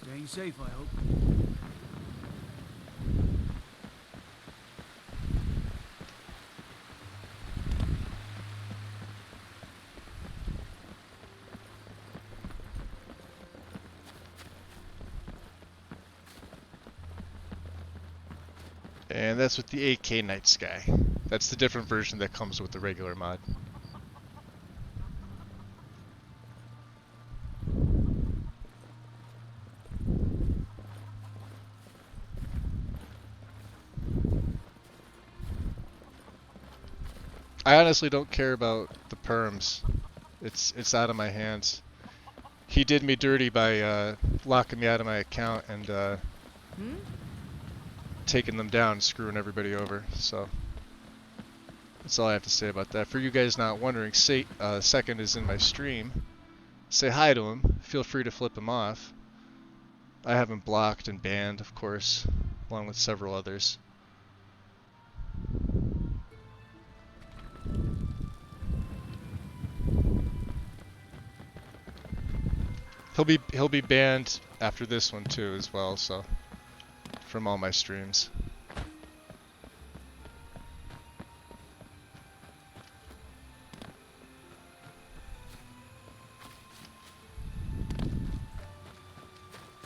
Staying safe, I hope. And that's with the 8K Night Sky. That's the different version that comes with the regular mod. I honestly don't care about the perms. It's out of my hands. He did me dirty by locking me out of my account and taking them down, screwing everybody over. So that's all I have to say about that. For you guys not wondering, Second is in my stream. Say hi to him. Feel free to flip him off. I have him blocked and banned, of course, along with several others. He'll be banned after this one too as well, so from all my streams.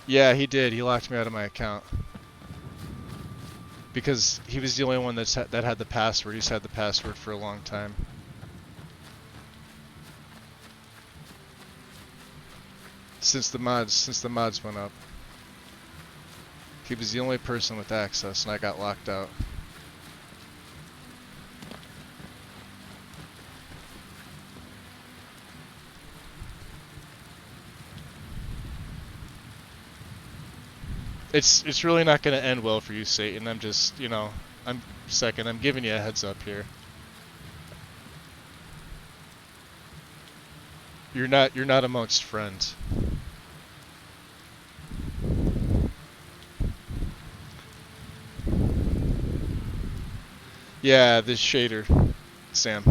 Yeah, he did. He locked me out of my account because he was the only one that had the password. He's had the password for a long time. Since the mods went up. He was the only person with access, and I got locked out. It's really not going to end well for you, Satan. I'm just, you know, I'm giving you a heads up here. You're not amongst friends. Yeah, this shader, Sam.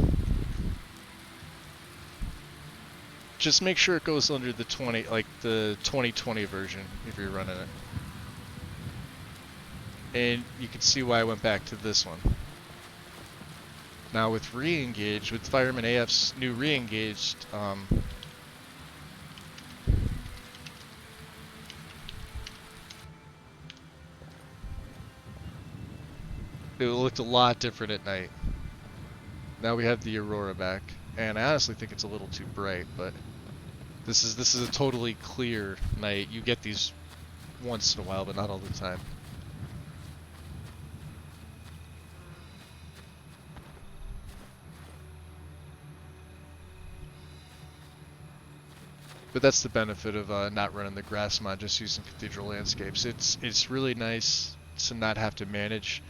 Just make sure it goes under the 2020 version if you're running it. And you can see why I went back to this one. Now with re-engaged, with Fireman AF's new re-engaged, it looked a lot different at night. Now we have the Aurora back, and I honestly think it's a little too bright, but this is a totally clear night. You get these once in a while, but not all the time. But that's the benefit of not running the grass mod, just using Cathedral Landscapes. It's really nice to not have to manage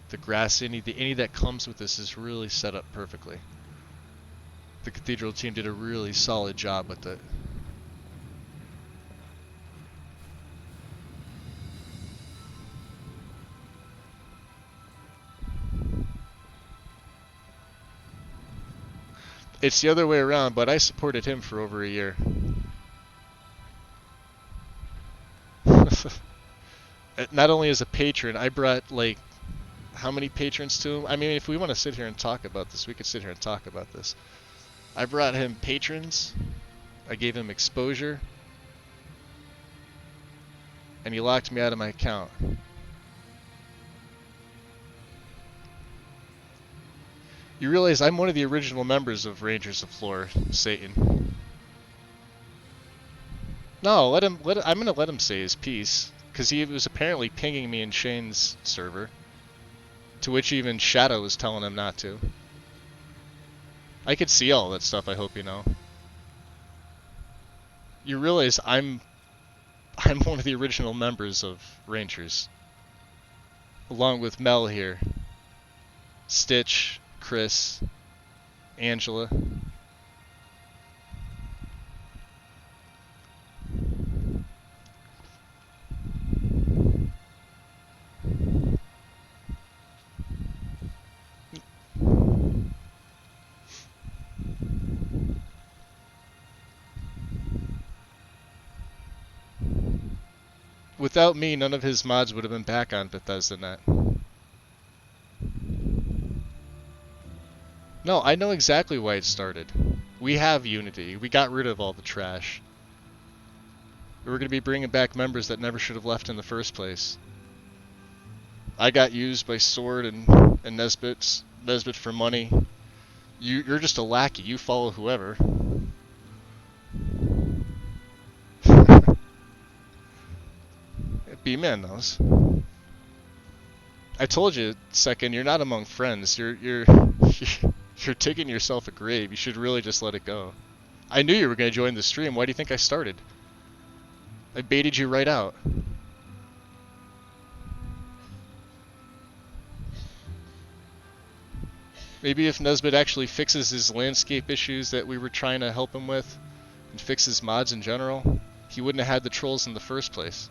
the grass. Any that comes with this is really set up perfectly. The Cathedral team did a really solid job with it. It's the other way around, but I supported him for over a year. Not only as a patron, I brought like how many patrons to him? I mean, if we want to sit here and talk about this, we could sit here and talk about this. I brought him patrons, I gave him exposure, and he locked me out of my account. You realize I'm one of the original members of Rangers of Lore, Satan. No, I'm gonna let him say his piece, because he was apparently pinging me in Shane's server, to which even Shadow was telling him not to. I could see all that stuff, I hope you know. You realize I'm one of the original members of Rangers. Along with Mel here. Stitch, Chris, Angela. Without me, none of his mods would have been back on Bethesda Net. No, I know exactly why it started. We have Unity. We got rid of all the trash. We're going to be bringing back members that never should have left in the first place. I got used by Sword and Nesbit for money. You're just a lackey. You follow whoever. B-Man knows. I told you, second, you're not among friends. You're digging yourself a grave. You should really just let it go. I knew you were going to join the stream. Why do you think I started? I baited you right out. Maybe if Nesbit actually fixes his landscape issues that we were trying to help him with, and fixes mods in general, he wouldn't have had the trolls in the first place.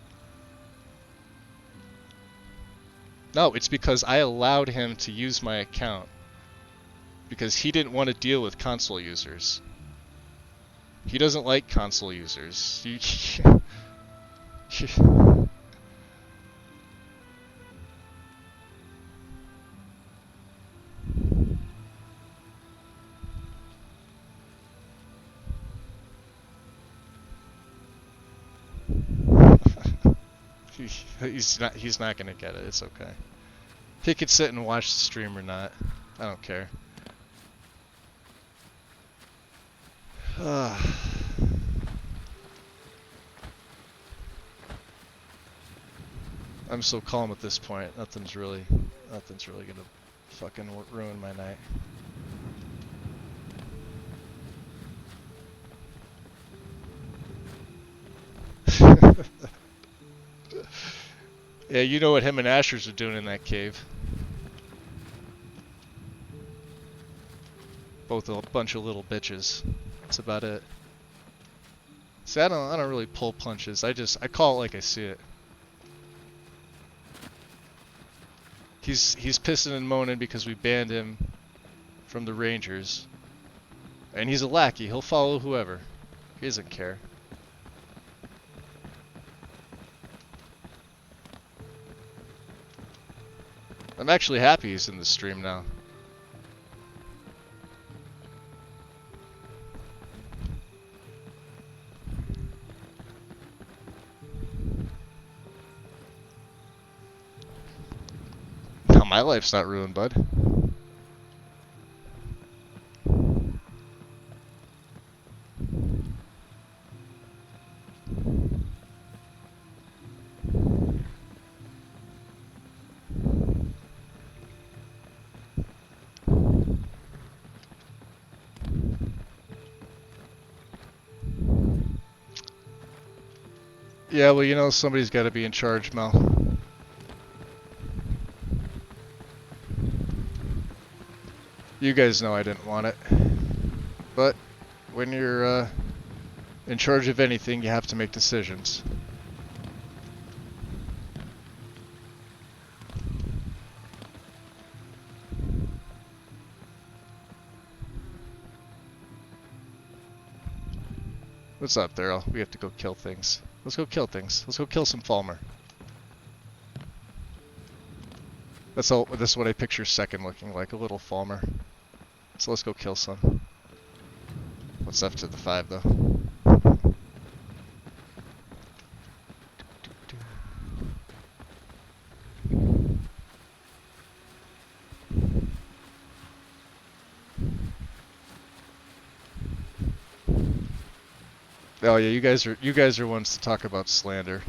No, it's because I allowed him to use my account. Because he didn't want to deal with console users. He doesn't like console users. He's not gonna get it. It's okay. He could sit and watch the stream or not. I don't care. I'm so calm at this point. Nothing's really gonna fucking ruin my night. Yeah, you know what him and Ashers are doing in that cave. Both a bunch of little bitches. That's about it. See, I don't really pull punches. I call it like I see it. He's pissing and moaning because we banned him from the Rangers. And he's a lackey. He'll follow whoever. He doesn't care. I'm actually happy he's in the stream now. My life's not ruined, bud. Yeah, well, you know, somebody's got to be in charge, Mel. You guys know I didn't want it. But when you're in charge of anything, you have to make decisions. What's up, Daryl? We have to go kill things. Let's go kill things. Let's go kill some Falmer. That's all. This is what I picture second looking like, a little Falmer. So let's go kill some. What's up to the 5 though? Oh yeah, you guys are ones to talk about slander.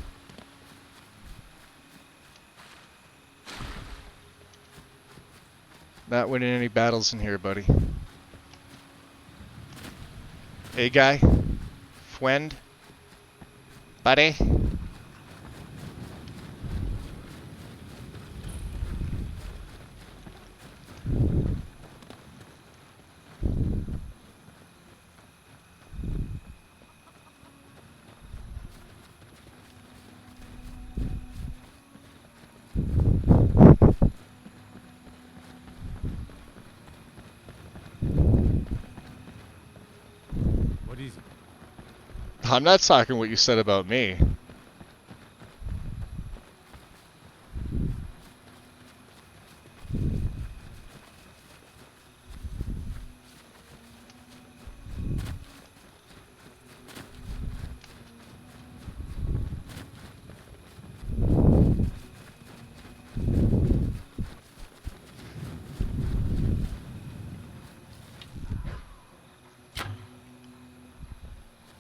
Not winning any battles in here, buddy. Hey guy, friend, buddy. What is it? I'm not talking what you said about me.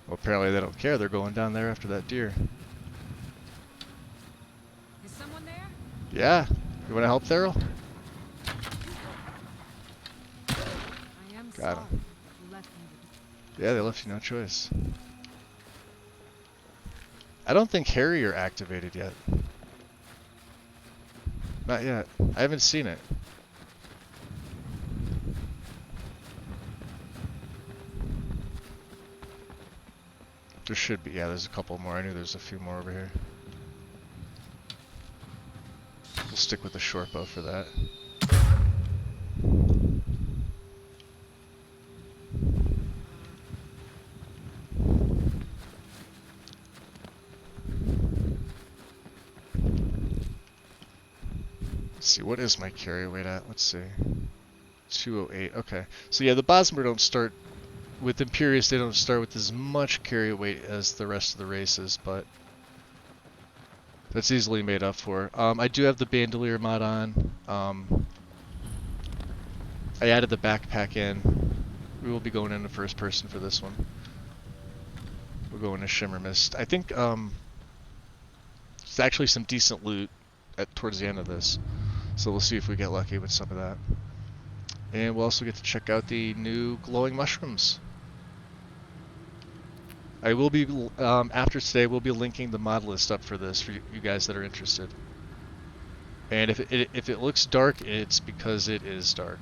Well, apparently they don't care. They're going down there after that deer. Is someone there? Yeah. You want to help, Daryl? I am Got sorry. him. You left me Yeah, they left you no choice. I don't think Harrier activated yet. Not yet. I haven't seen it. There should be. Yeah, there's a couple more. I knew there's a few more over here. We'll stick with the short bow for that. Let's see, what is my carry weight at? Let's see. 208. Okay. So yeah, the Bosmer don't start with Imperius. They don't start with as much carry weight as the rest of the races, but that's easily made up for. I do have the bandolier mod on. I added the backpack in. We will be going into first person for this one. We're going to Shimmer Mist. I think there's actually some decent loot towards the end of this, so we'll see if we get lucky with some of that. And we'll also get to check out the new glowing mushrooms. I will be, after today, we'll be linking the mod list up for this for you guys that are interested. And if it looks dark, it's because it is dark.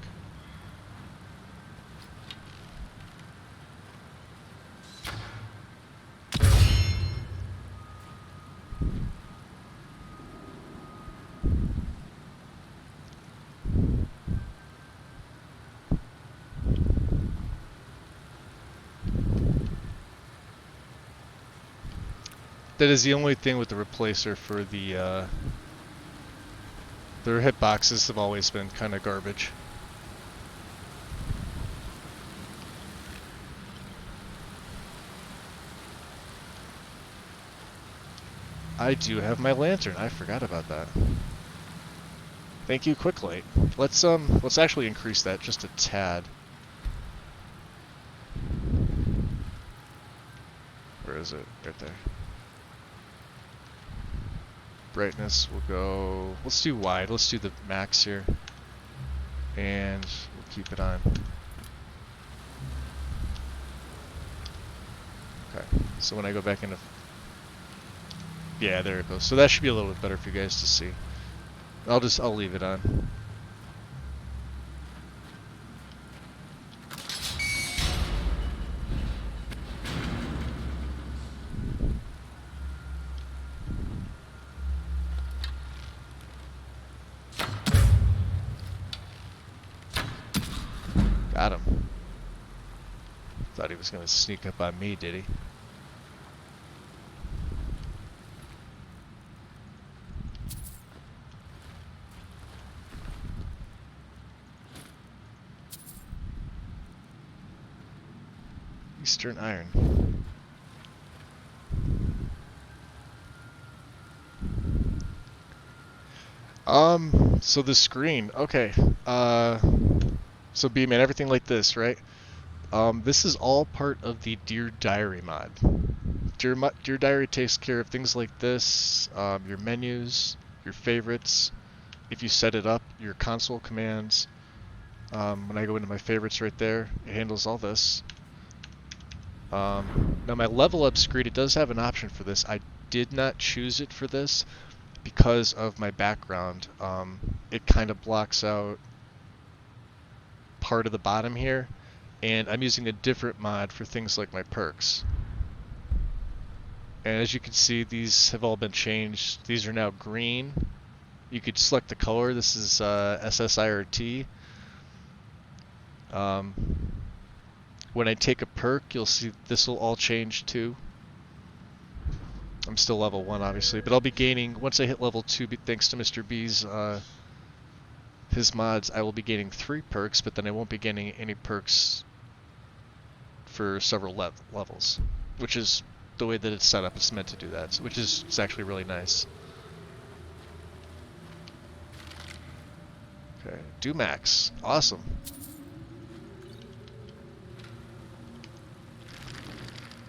That is the only thing with the replacer for the, their hitboxes have always been kind of garbage. I do have my lantern, I forgot about that. Thank you, Quicklight. Let's actually increase that just a tad. Where is it? Right there. Brightness will go. Let's do wide. Let's do the max here, and we'll keep it on. Okay. So when I go back into, yeah, there it goes. So that should be a little bit better for you guys to see. I'll leave it on. Got him. Thought he was gonna sneak up on me, did he? Eastern Iron. So the screen, okay. So B-Man, everything like this, right? This is all part of the Dear Diary mod. Dear Diary takes care of things like this, your menus, your favorites. If you set it up, your console commands. When I go into my favorites right there, it handles all this. Now my level up screen, it does have an option for this. I did not choose it for this because of my background. It kind of blocks out part of the bottom here, and I'm using a different mod for things like my perks. And as you can see, these have all been changed. These are now green. You could select the color. This is SSIRT. When I take a perk, you'll see this will all change too. I'm still level 1, obviously, but I'll be gaining, once I hit level 2, thanks to Mr. B's, his mods, I will be gaining 3 perks, but then I won't be gaining any perks for several levels, which is the way that it's set up. It's meant to do that, which is it's actually really nice. Okay, do max. Awesome.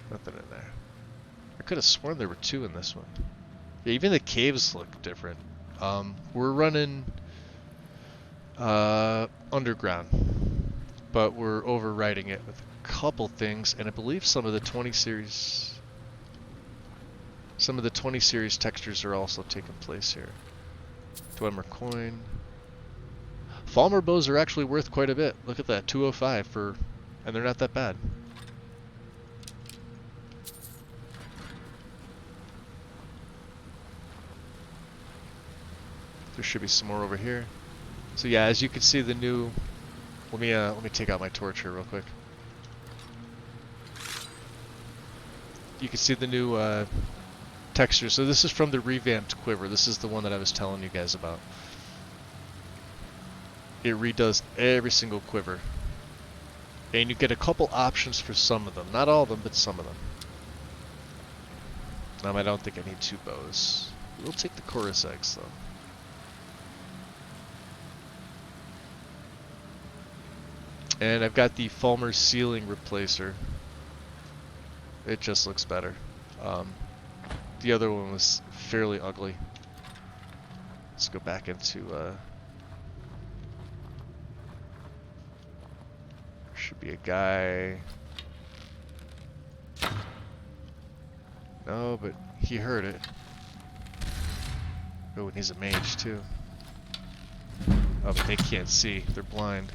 Nothing in there. I could have sworn there were 2 in this one. Yeah, even the caves look different. We're running underground, but we're overriding it with a couple things, and I believe some of the 20 series textures are also taking place here. Dwemer coin. Falmer bows are actually worth quite a bit. Look at that, 205 for, and they're not that bad. There should be some more over here. So yeah, as you can see, the new. Let me take out my torch here real quick. You can see the new texture. So this is from the revamped quiver. This is the one that I was telling you guys about. It redoes every single quiver, and you get a couple options for some of them. Not all of them, but some of them. I don't think I need 2 bows. We'll take the chorus eggs though. And I've got the Falmer ceiling replacer. It just looks better. The other one was fairly ugly. Let's go back into should be a guy. No, but he heard it. Oh, and he's a mage too. Oh, but they can't see. They're blind.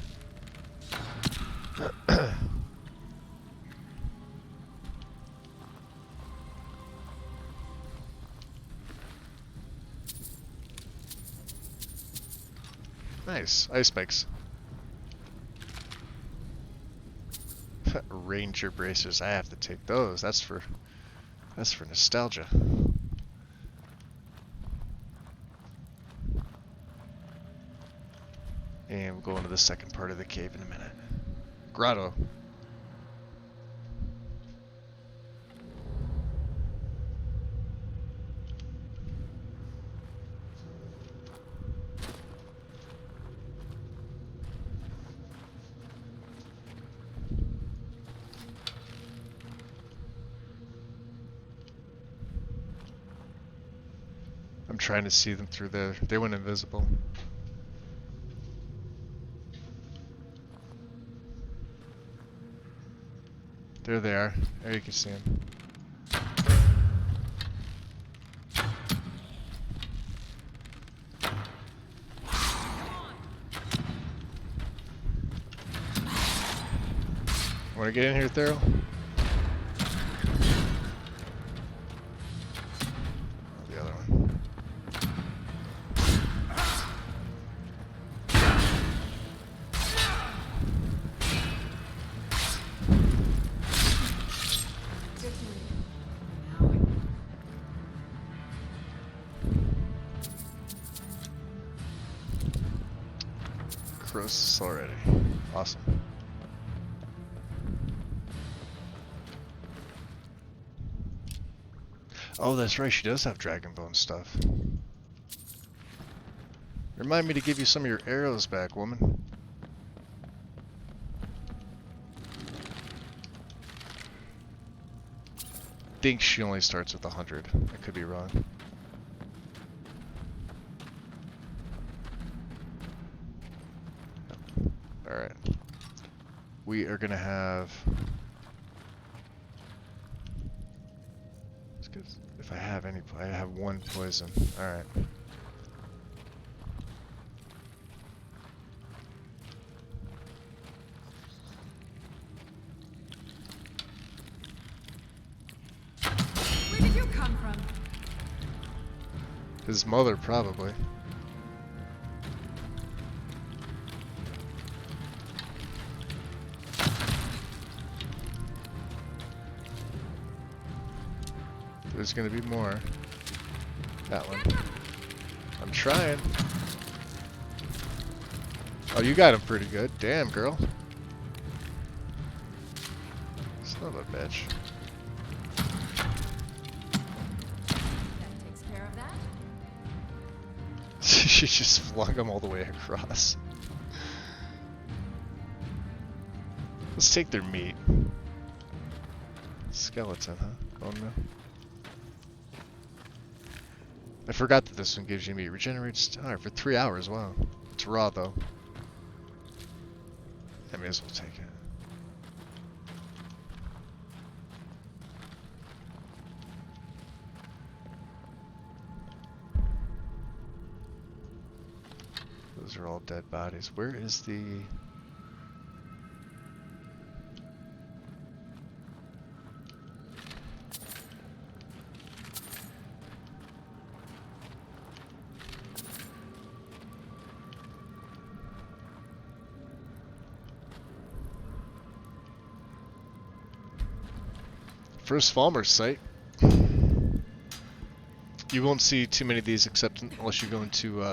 Nice. Ice spikes. Ranger bracers. I have to take those. That's for nostalgia. And we'll go into the second part of the cave in a minute. Grotto. trying to see them through there. They went invisible. There they are. There you can see them. Want to get in here, Thero? Oh, the other one. Gross already. Awesome. Oh, that's right, she does have dragon bone stuff. Remind me to give you some of your arrows back, woman. I think she only starts with 100. I could be wrong. Alright. We are gonna have... If I have any, I have one poison. Alright. Where did you come from? His mother, probably. There's gonna be more. That one. I'm trying. Oh, you got him pretty good. Damn, girl. Son of a bitch. That takes care of that. She just flung him all the way across. Let's take their meat. Skeleton, huh? Oh no. I forgot that this one gives you meat. Regenerates for 3 hours. Wow. It's raw though. I may as well take it. Those are all dead bodies. Where is the... First Falmer site. You won't see too many of these except unless you go into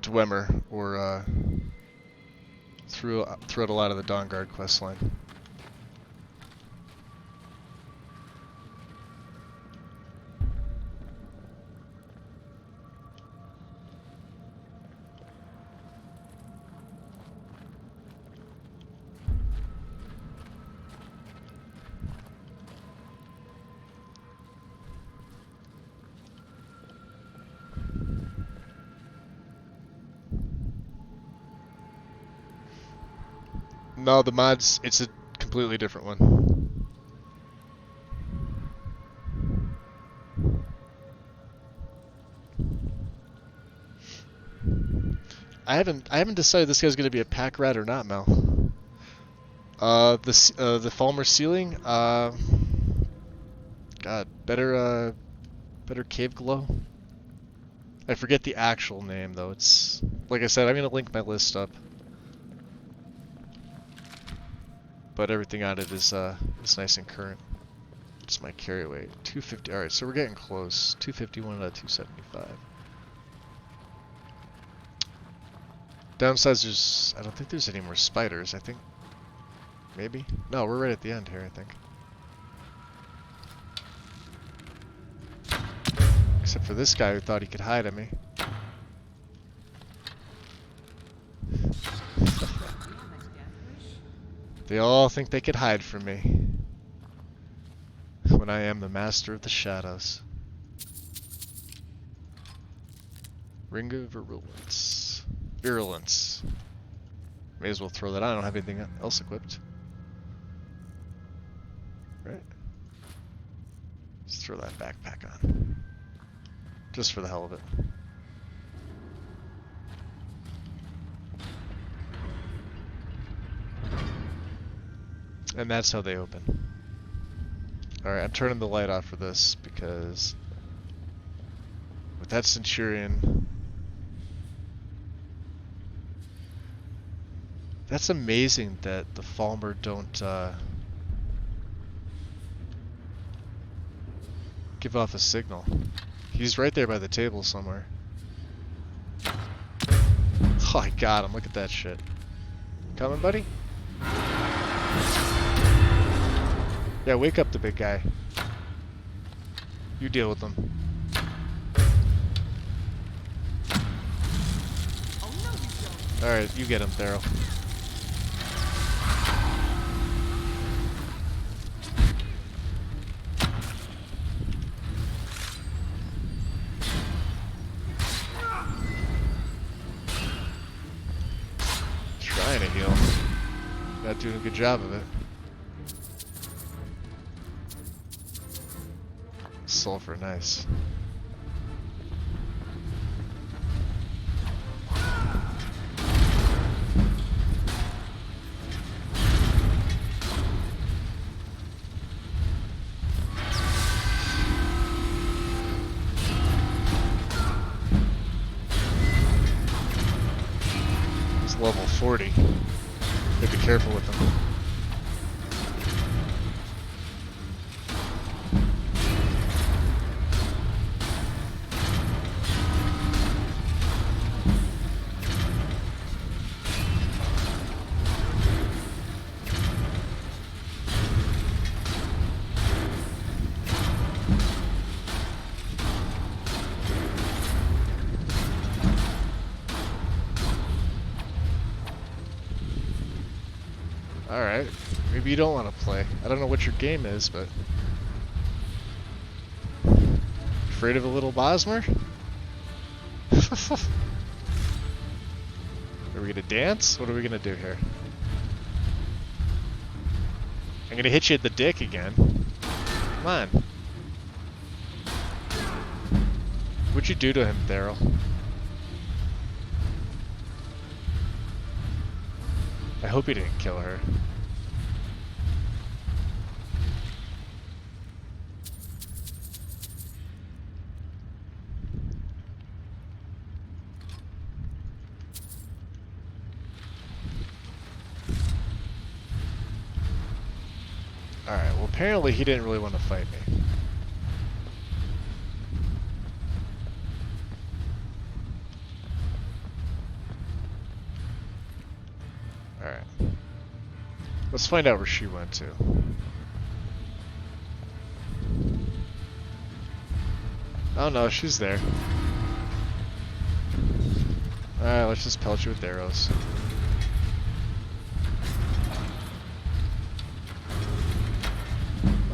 Dwemer or throughout a lot of the Dawnguard questline. No, the mods, it's a completely different one. I haven't decided this guy's gonna be a pack rat or not, Mel. The Falmer ceiling, God, better cave glow. I forget the actual name though. It's like I said, I'm gonna link my list up. But everything on it is nice and current. It's my carry weight. 250. Alright, so we're getting close. 251 out of 275. Downsides, I don't think there's any more spiders, I think. Maybe? No, we're right at the end here, I think. Except for this guy who thought he could hide at me. They all think they could hide from me. when I am the master of the shadows. Ring of Virulence. Virulence. May as well throw that on. I don't have anything else equipped. Right? Let's throw that backpack on. Just for the hell of it. And that's how they open. Alright, I'm turning the light off for this because with that Centurion, that's amazing that the Falmer don't give off a signal. He's right there by the table somewhere. Oh, I got him. Look at that shit. Coming, buddy? Yeah, wake up the big guy. You deal with them. Alright, you get him, Thero. Trying to heal. Not doing a good job of it. Sulfur, nice. It's level 40. Gotta be careful with them. Alright, maybe you don't want to play. I don't know what your game is, but... Afraid of a little Bosmer? Are we gonna dance? What are we gonna do here? I'm gonna hit you at the dick again. Come on. What'd you do to him, Daryl? I hope he didn't kill her. Alright, well apparently he didn't really want to fight me. Alright. Let's find out where she went to. Oh no, she's there. Alright, let's just pelt you with arrows.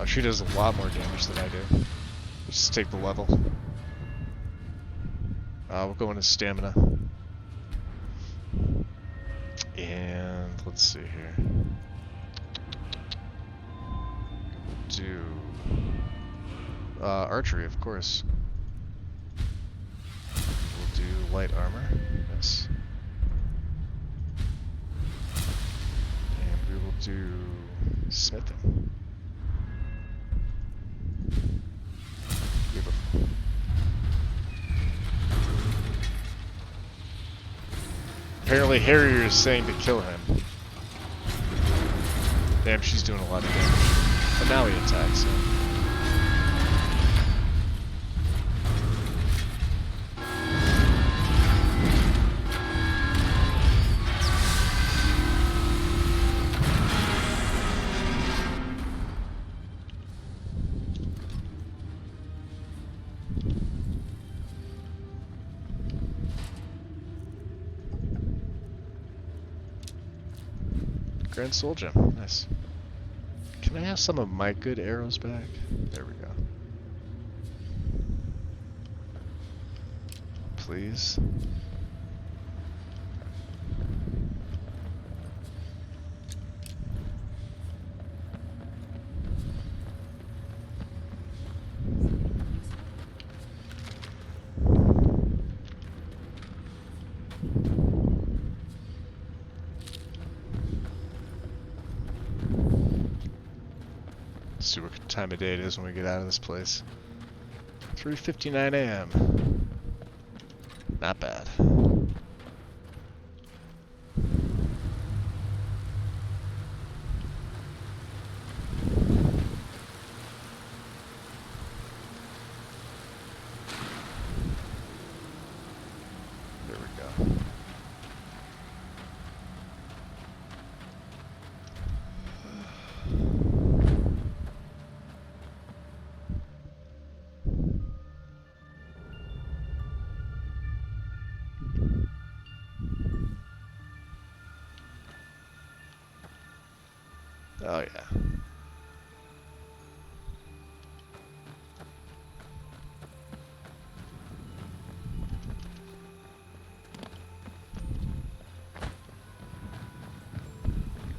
Oh, she does a lot more damage than I do. Let's just take the level. We'll go into stamina. And let's see here. Do archery, of course. We'll do light armor. Yes. And we will do smithing. Beautiful. Apparently Harrier is saying to kill him. Damn, she's doing a lot of damage. But now he attacks him. Grand Soul Gem, nice. Can I have some of my good arrows back? There we go. Please. Let's see what time of day it is when we get out of this place. 3:59 a.m. Not bad. There we go. Oh yeah.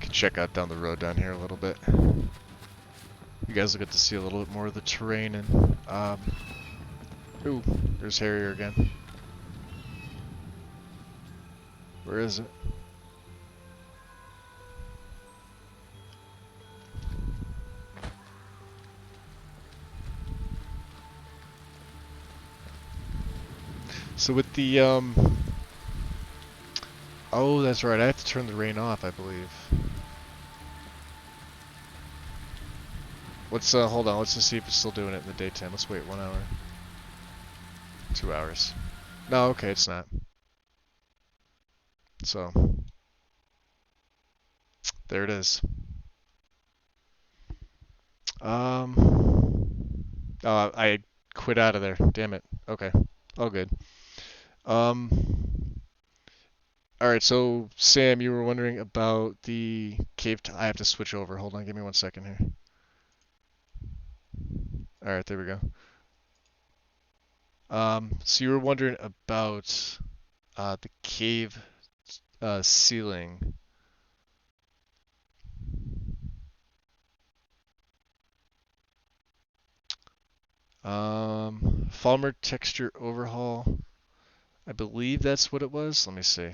Can check out down the road down here a little bit. You guys will get to see a little bit more of the terrain and ooh, there's Harrier again. Where is it? So with the oh, that's right. I have to turn the rain off, I believe. Let's hold on. Let's just see if it's still doing it in the daytime. Let's wait 1 hour. 2 hours. No, okay, it's not. So there it is. Oh, I quit out of there. Damn it. Okay. All good. Alright, so Sam, you were wondering about the cave. I have to switch over. Hold on, give me 1 second here. Alright, there we go. So you were wondering about the cave ceiling. Falmer texture overhaul. I believe that's what it was. Let me see.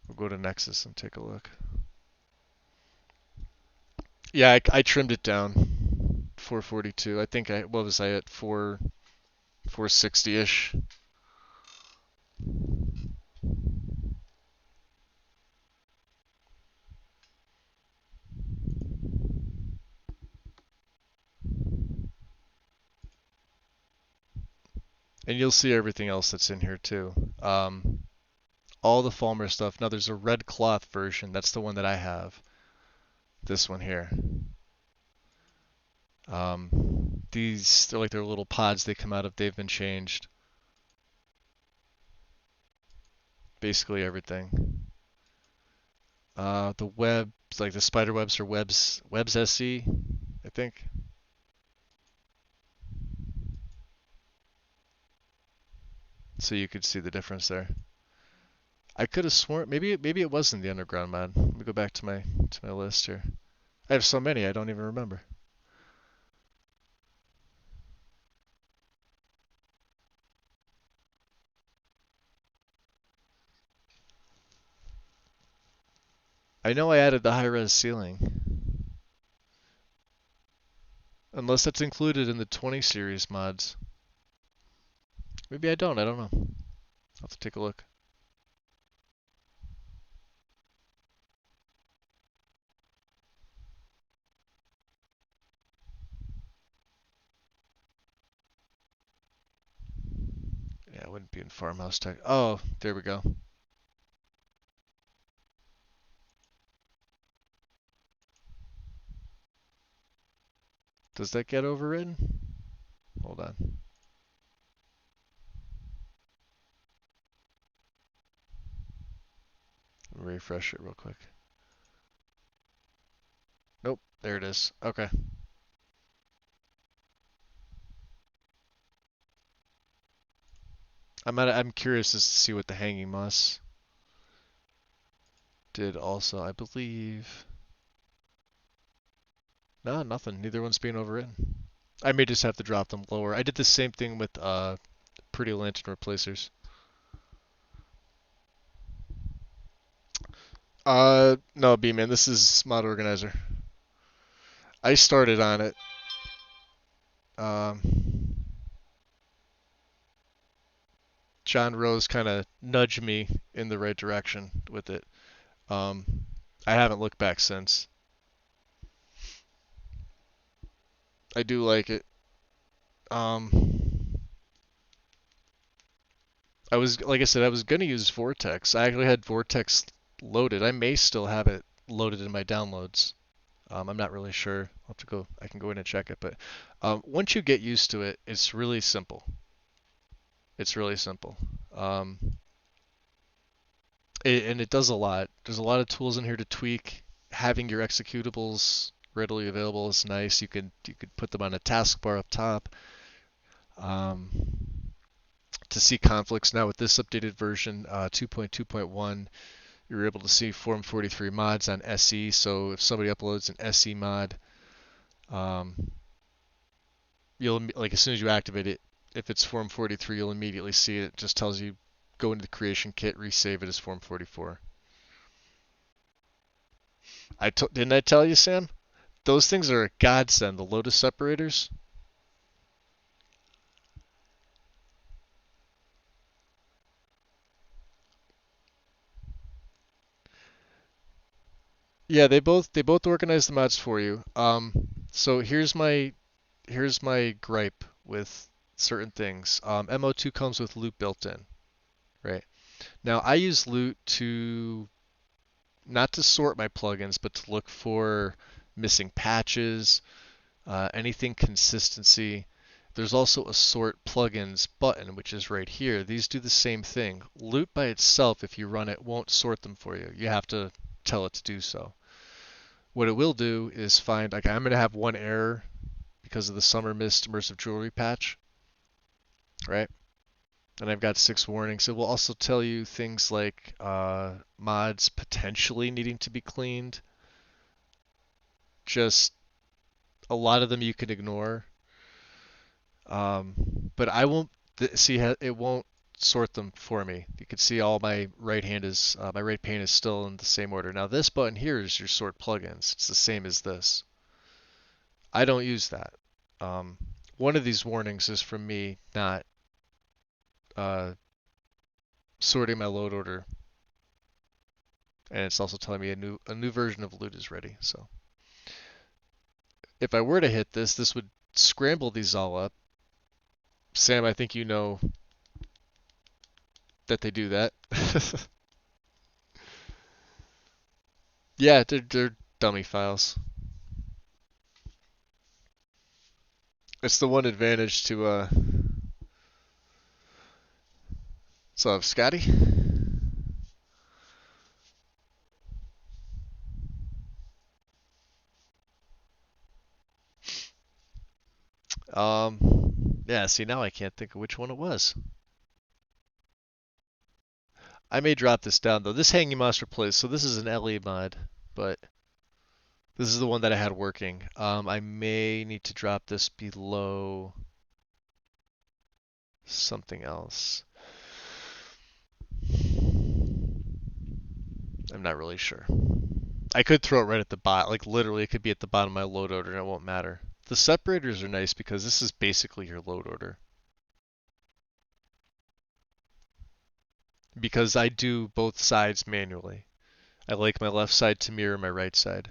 We'll go to Nexus and take a look. Yeah, I trimmed it down. 442. I think what was I at 460-ish. And you'll see everything else that's in here too. All the Falmer stuff. Now there's a red cloth version. That's the one that I have. This one here. These, they're like their little pods they come out of. They've been changed. Basically everything. The webs, like the spider webs are webs SC, I think. So you could see the difference there. I could have sworn maybe it wasn't the underground mod. Let me go back to my list here. I have so many I don't even remember. I know I added the high-res ceiling. Unless that's included in the 20 series mods. Maybe I don't know. I'll have to take a look. Yeah, it wouldn't be in Farmhouse Tech. Oh, there we go. Does that get overridden? Hold on. refresh it real quick. Nope, there it is. Okay. I'm curious as to see what the hanging moss did also. I believe. No, nothing. Neither one's being overwritten. I may just have to drop them lower. I did the same thing with Pretty Lantern replacers. No, B-Man, this is Mod Organizer. I started on it. John Rose kind of nudged me in the right direction with it. I haven't looked back since. I do like it. I was, like I said, I was gonna use Vortex. I actually had Vortex loaded. I may still have it loaded in my downloads. I'm not really sure. I'll have to go. I can go in and check it. But once you get used to it, it's really simple. It's really simple. And it does a lot. There's a lot of tools in here to tweak. Having your executables readily available is nice. You could put them on a taskbar up top. To see conflicts now with this updated version 2.2.1, you're able to see Form 43 mods on SE. So if somebody uploads an SE mod, you'll, like, as soon as you activate it, if it's Form 43, you'll immediately see it. It just tells you go into the creation kit, resave it as Form 44. Didn't I tell you, Sam? Those things are a godsend. The Lotus separators. Yeah, they both organize the mods for you. So here's my gripe with certain things. MO2 comes with loot built in, right? Now I use loot to not to sort my plugins, but to look for missing patches, anything consistency. There's also a sort plugins button, which is right here. These do the same thing. Loot by itself, if you run it, won't sort them for you. You have to tell it to do so. What it will do is find, like, I'm going to have one error because of the Summer Mist Immersive Jewelry patch, right? And I've got 6 warnings. It will also tell you things like mods potentially needing to be cleaned. Just a lot of them you can ignore. But I won't see, it won't sort them for me. You can see all my right hand is, my right pane is still in the same order. Now this button here is your sort plugins. It's the same as this. I don't use that. One of these warnings is from me not sorting my load order, and it's also telling me a new version of loot is ready. So if I were to hit this, this would scramble these all up. Sam, I think you know that they do that. Yeah, they're dummy files. It's the one advantage to what's up, Scotty? Yeah, see, now I can't think of which one it was. I may drop this down though. This hanging monster plays, so this is an LE mod, but this is the one that I had working. I may need to drop this below something else. I'm not really sure. I could throw it right at the bottom, like literally it could be at the bottom of my load order and it won't matter. The separators are nice because this is basically your load order. Because I do both sides manually. I like my left side to mirror my right side.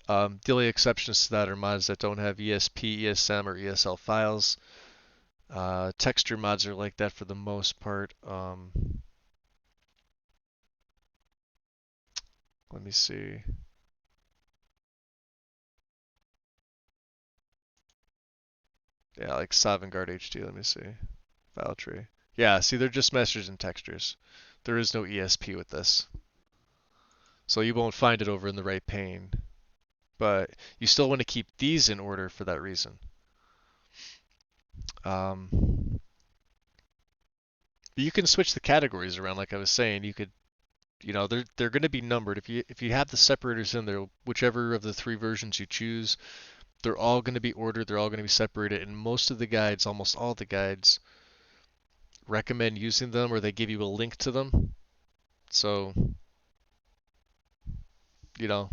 The only exceptions to that are mods that don't have ESP, ESM, or ESL files. Texture mods are like that for the most part. Let me see. Yeah, like Sovngarde HD, let me see. File tree. Yeah, see, they're just messages and textures. There is no ESP with this. So you won't find it over in the right pane. But you still want to keep these in order for that reason. But you can switch the categories around, like I was saying. You could, they're going to be numbered. If you have the separators in there, whichever of the three versions you choose, they're all going to be ordered. They're all going to be separated. And most of the guides, almost all the guides, recommend using them, or they give you a link to them. So, you know,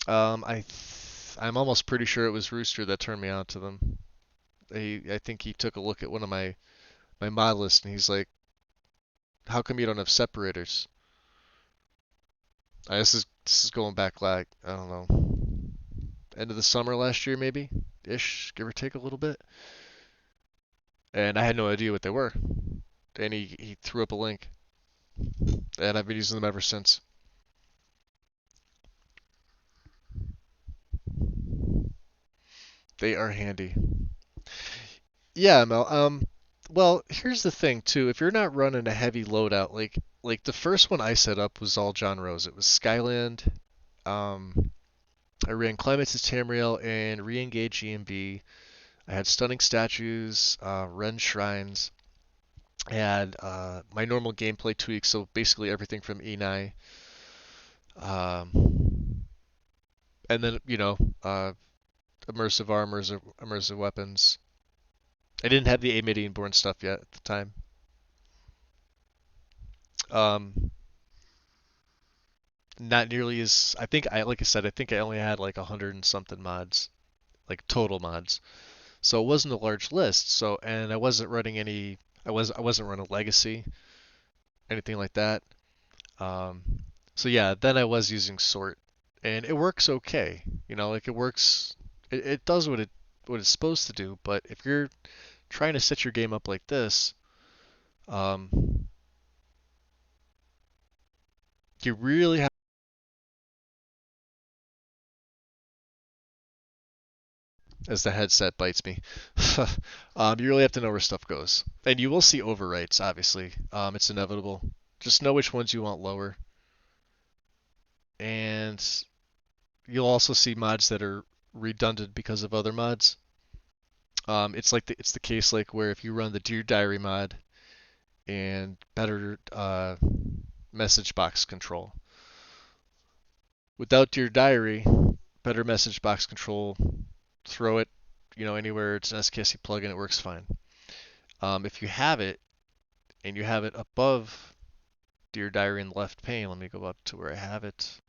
I'm almost pretty sure it was Rooster that turned me on to them. I think he took a look at one of my mod list and he's like, "How come you don't have separators?" This is going back like, I don't know, end of the summer last year maybe, ish, give or take a little bit. And I had no idea what they were. And he threw up a link, and I've been using them ever since. They are handy. Yeah, Mel. Well, here's the thing too. If you're not running a heavy loadout, like the first one I set up was all John Rose. It was Skyland. I ran Climates as Tamriel and re-engage GMB. I had Stunning Statues, Ren Shrines. I had my normal gameplay tweaks, so basically everything from Enai. And then, immersive armors, immersive weapons. I didn't have the Amidian born stuff yet at the time. Um, Not nearly as like I said, I think I only had like 100 and something mods, like total mods. So it wasn't a large list. So and I wasn't running any. I wasn't running Legacy, anything like that. Um, so yeah, then I was using Sort, and it works okay. Like it works. It does what it's supposed to do. But if you're trying to set your game up like this, um, you really have as the headset bites me. You really have to know where stuff goes, and you will see overwrites. Obviously, it's inevitable. Just know which ones you want lower, and you'll also see mods that are redundant because of other mods. It's the case like where if you run the Dear Diary mod and better message box control. Without Dear Diary, better message box control, throw it, anywhere it's an SKSE plugin, it works fine. If you have it and you have it above Dear Diary in the left pane, let me go up to where I have it.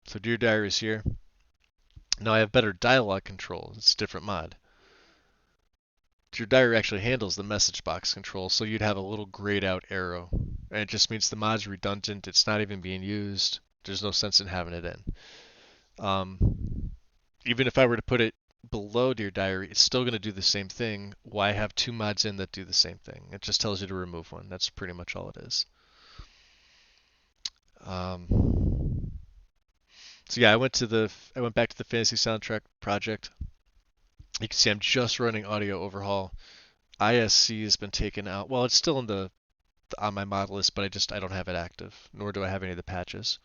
So Dear Diary is here. Now I have better dialogue control. It's a different mod. Your diary actually handles the message box control, so you'd have a little grayed out arrow. And it just means the mod's redundant, it's not even being used, there's no sense in having it in. Even if I were to put it below Dear Diary, it's still going to do the same thing. Why have two mods in that do the same thing? It just tells you to remove one. That's pretty much all it is. So yeah, I went back to the fantasy soundtrack project. You can see I'm just running audio overhaul. ISC has been taken out. Well, it's still on my mod list, but I don't have it active, nor do I have any of the patches.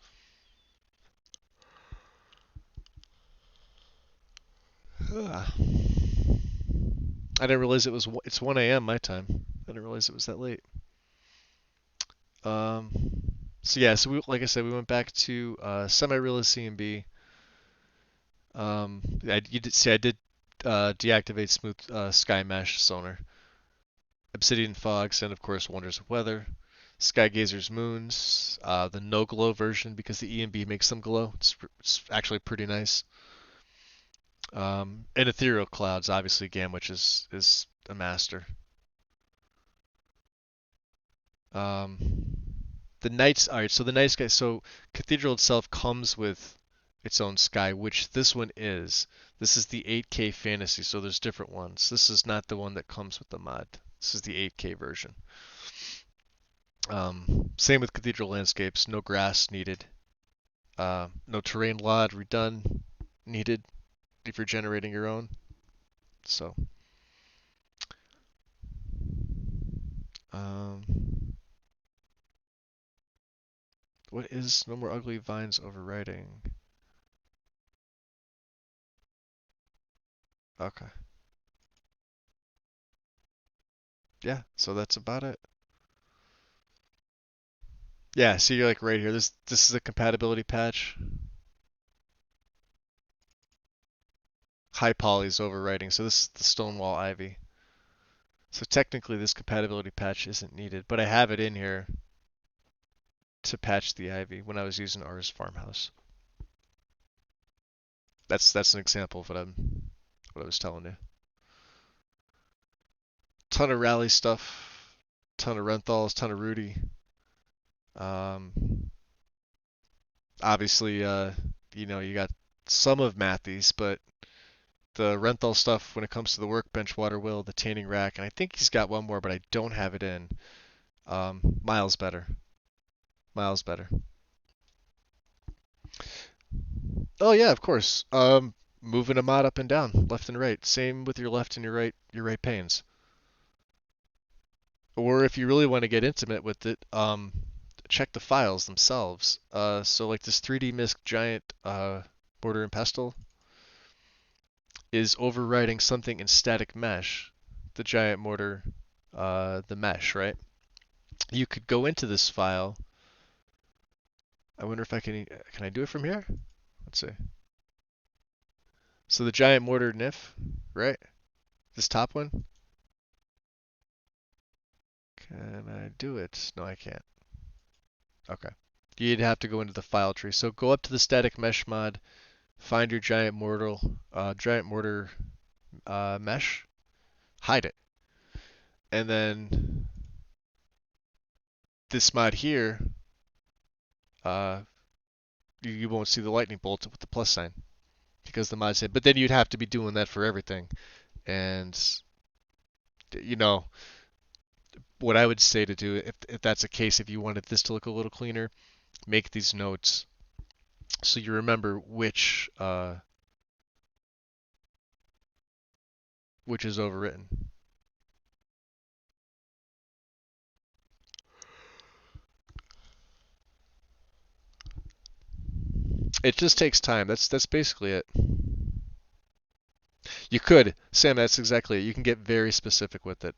I didn't realize it's 1 a.m. my time. I didn't realize it was that late. So yeah, like I said, we went back to semi-realist CMB. You did see I did deactivate smooth sky mesh sonar, obsidian fogs, and of course wonders of weather. Skygazer's moons, the no glow version because the EMB makes them glow. It's actually pretty nice. And ethereal clouds, obviously Gamwich is a master. The nights, all right. So the night sky. So Cathedral itself comes with its own sky, which this one is. This is the 8K fantasy, so there's different ones. This is not the one that comes with the mod. This is the 8K version. Same with Cathedral landscapes. No grass needed. No terrain LOD redone needed if you're generating your own. So, um, What is no more ugly vines overriding? Okay. Yeah, so that's about it. Yeah, see you're like right here. This is a compatibility patch. High poly's overriding, so this is the Stonewall Ivy. So technically this compatibility patch isn't needed, but I have it in here to patch the Ivy when I was using R's farmhouse. That's an example of what I was telling you. Ton of rally stuff, ton of Renthals, ton of Rudy. Um, obviously, you got some of Matthys, but the Renthal stuff when it comes to the workbench, water wheel, the tanning rack, and I think he's got one more, but I don't have it in. Miles better. Miles better. Oh yeah, of course. Moving a mod up and down, left and right. Same with your left and your right panes. Or if you really want to get intimate with it, check the files themselves. So like this 3D Misc Giant Mortar and Pestle is overriding something in static mesh, the Giant Mortar, the mesh, right? You could go into this file. I wonder if can I do it from here? Let's see. So the Giant Mortar NIF, right? This top one. Can I do it? No, I can't. Okay. You'd have to go into the file tree. So go up to the static mesh mod, find your giant mortar mesh, hide it, and then this mod here, uh, you won't see the lightning bolt with the plus sign because the mod said. But then you'd have to be doing that for everything, and you know what I would say to do if that's the case, if you wanted this to look a little cleaner, make these notes so you remember which is overwritten. It just takes time. That's basically it. You could, Sam. That's exactly it. You can get very specific with it.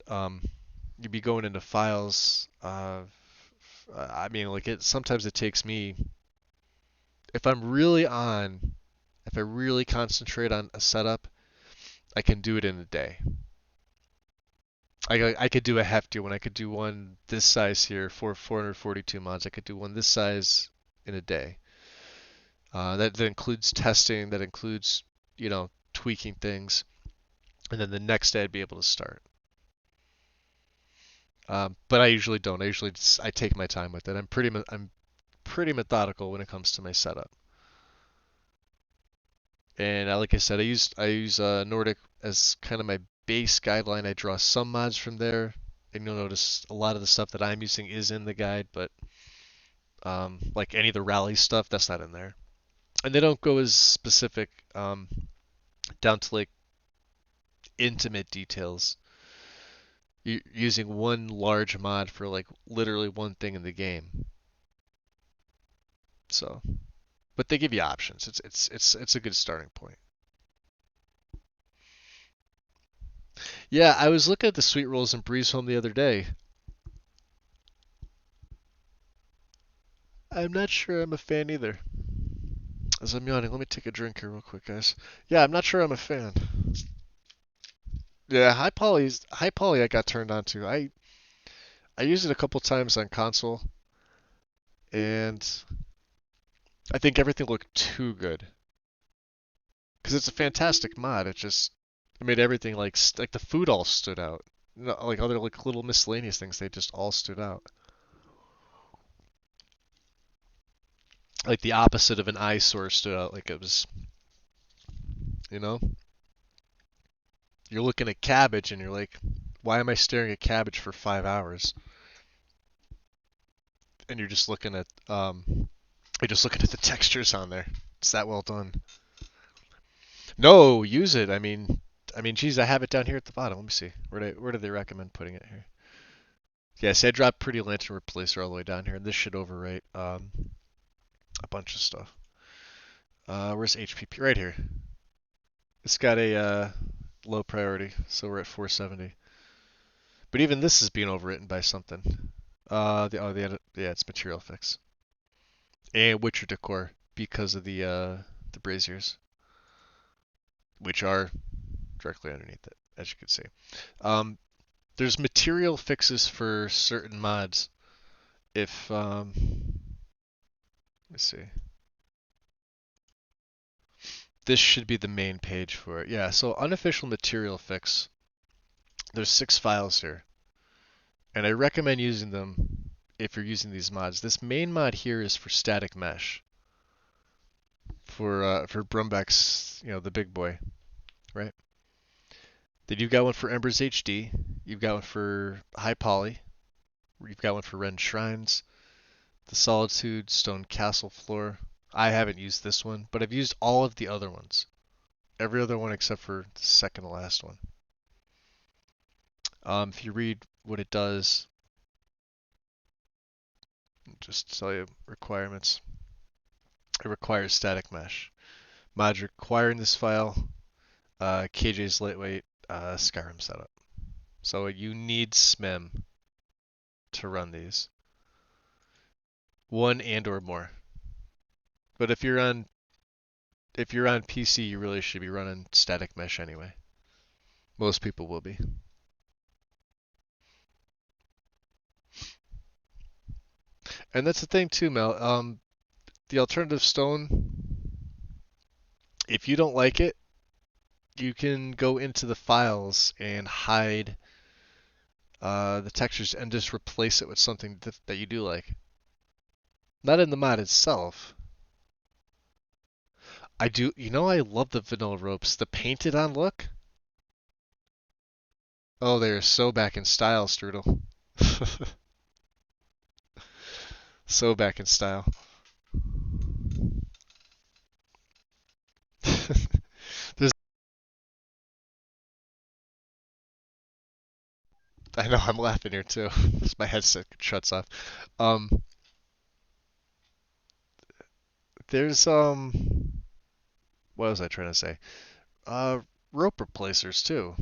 You'd be going into files. I mean, like sometimes it takes me. If I'm really on, if I really concentrate on a setup, I can do it in a day. I could do a hefty one. I could do one this size here for 442 mods. I could do one this size in a day. That includes testing. That includes, tweaking things. And then the next day I'd be able to start. But I usually don't. I take my time with it. I'm pretty methodical when it comes to my setup. And like I said, I use Nordic as kind of my base guideline. I draw some mods from there, and you'll notice a lot of the stuff that I'm using is in the guide, but like any of the rally stuff, that's not in there. And they don't go as specific down to like intimate details. You're using one large mod for like literally one thing in the game. So, but they give you options. It's a good starting point. Yeah, I was looking at the sweet rolls in Breeze Home the other day. I'm not sure I'm a fan either. As I'm yawning, let me take a drink here real quick, guys. Yeah, I'm not sure I'm a fan. Yeah, high poly I got turned on to. I used it a couple times on console, and I think everything looked too good. Because it's a fantastic mod. It made everything like the food all stood out. Like other like little miscellaneous things, they just all stood out. Like the opposite of an eyesore stood out. Like it was, you know, you're looking at cabbage and you're like, why am I staring at cabbage for 5 hours? And you're just looking at the textures on there. It's that well done. No, use it. Geez, I have it down here at the bottom. Let me see. Where do they recommend putting it here? Yeah, see, I dropped Pretty Lantern Replacer all the way down here, and this should overwrite. a bunch of stuff. Where's HPP? Right here. It's got a low priority, so we're at 470. But even this is being overwritten by something. Yeah, it's material fix and Witcher decor because of the braziers, which are directly underneath it, as you can see. There's material fixes for certain mods. If let's see, this should be the main page for it. Yeah, so unofficial material fix. There's 6 files here, and I recommend using them if you're using these mods. This main mod here is for static mesh. For Brumback's, the big boy, right? Then you've got one for Embers HD. You've got one for High Poly. You've got one for Ren Shrines. The Solitude Stone Castle Floor. I haven't used this one, but I've used all of the other ones. Every other one except for the second to last one. If you read what it does, just tell you requirements. It requires static mesh. Mods requiring this file, KJ's lightweight, Skyrim setup. So you need SMIM to run these. 1 and or more. But if you're on PC, you really should be running static mesh anyway. Most people will be. And that's the thing too, Mel. The alternative stone, if you don't like it, you can go into the files and hide the textures and just replace it with something that you do like. Not in the mod itself. I love the vanilla ropes. The painted on look. Oh, they're so back in style, Strudel. So back in style. There's I know I'm laughing here too. My headset shuts off. There's what was I trying to say? Rope replacers too.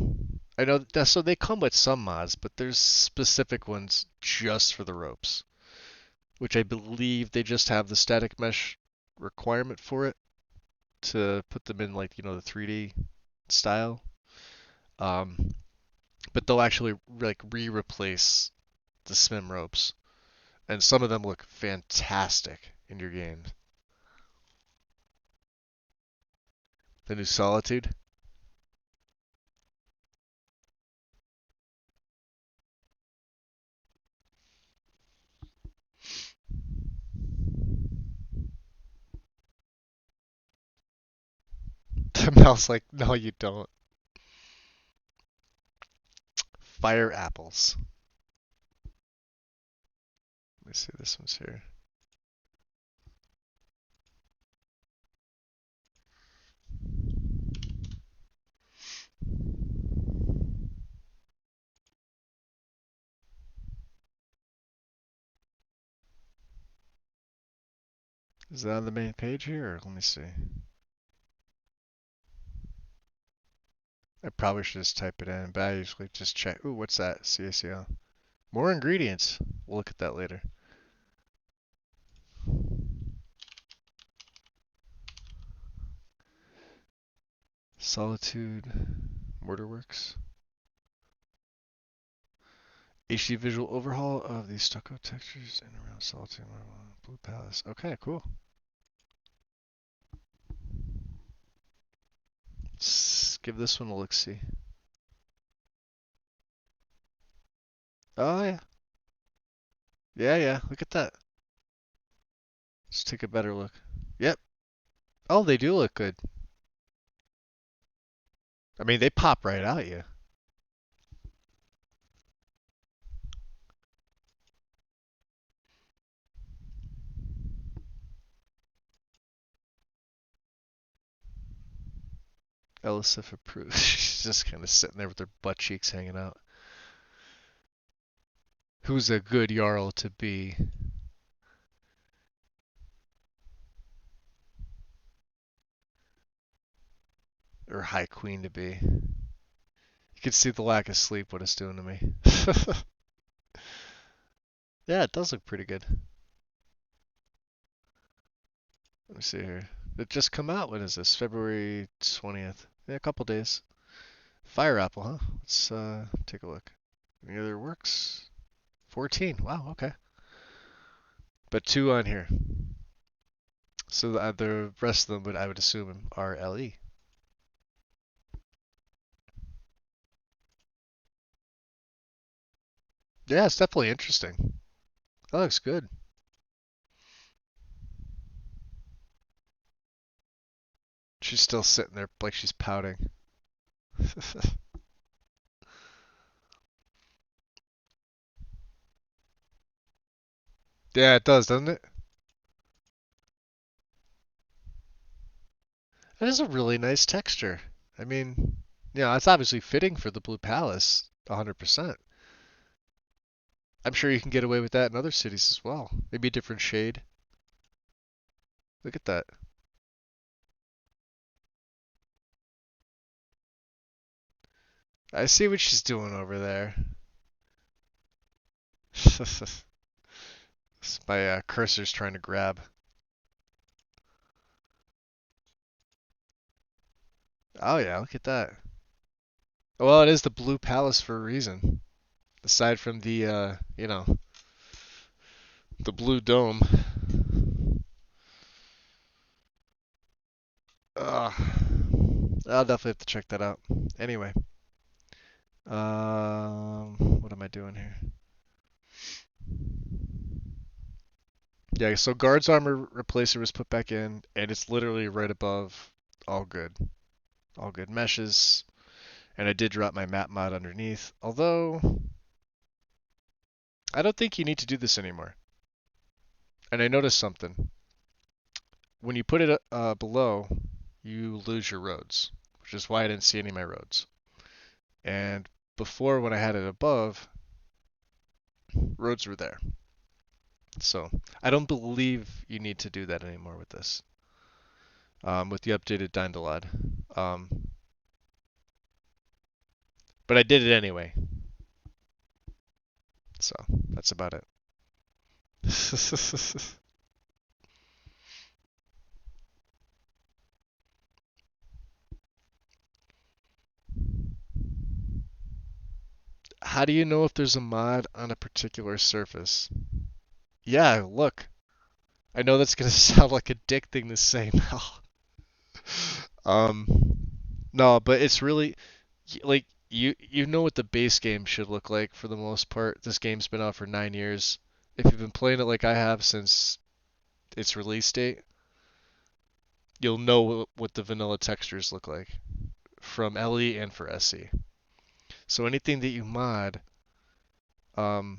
I know that, so they come with some mods, but there's specific ones just for the ropes, which I believe they just have the static mesh requirement for it to put them in like, the 3D style. But they'll actually like re-replace the SMIM ropes, and some of them look fantastic in your game. The new Solitude. Mel's like, no, you don't. Fire apples. Let me see, this one's here. Is that on the main page here? Or let me see. I probably should just type it in, but I usually just check. Ooh, what's that? CACL. More ingredients. We'll look at that later. Solitude. Mortarworks. HD visual overhaul of the stucco textures and around Solitude. Blue Palace. Okay, cool. Let's give this one a look-see. Oh, yeah. Yeah, look at that. Let's take a better look. Yep. Oh, they do look good. I mean, they pop right out you. Elisif approved. She's just kind of sitting there with her butt cheeks hanging out. Who's a good Jarl to be? or High Queen to be. You can see the lack of sleep what it's doing to me. Yeah, it does look pretty good. Let me see here. It just come out. When is this? February 20th. Yeah, a couple days. Fire Apple, huh? Let's take a look. Any other works? 14. Wow, okay. But 2 on here. So the rest of them, I would assume, are LE. Yeah, it's definitely interesting. That looks good. She's still sitting there like she's pouting. Yeah, it does, doesn't it? That is a really nice texture. I mean, it's obviously fitting for the Blue Palace, 100%. I'm sure you can get away with that in other cities as well. Maybe a different shade. Look at that. I see what she's doing over there. My cursor's trying to grab. Oh yeah, look at that. Well, it is the Blue Palace for a reason. Aside from the, the blue dome. Ugh. I'll definitely have to check that out. Anyway, what am I doing here? Yeah, so guard's armor replacer was put back in, and it's literally right above all good. All good meshes. And I did drop my map mod underneath, although I don't think you need to do this anymore. And I noticed something. When you put it below, you lose your roads, which is why I didn't see any of my roads. And before, when I had it above, roads were there. So I don't believe you need to do that anymore with this. With the updated Dyndelad. But I did it anyway. So that's about it. How do you know if there's a mod on a particular surface? Yeah, look. I know that's gonna sound like a dick thing to say now. Um, no, but it's really like you know what the base game should look like for the most part. This game's been out for 9 years. If you've been playing it like I have since its release date, you'll know what the vanilla textures look like from LE and for SE. So anything that you mod, um,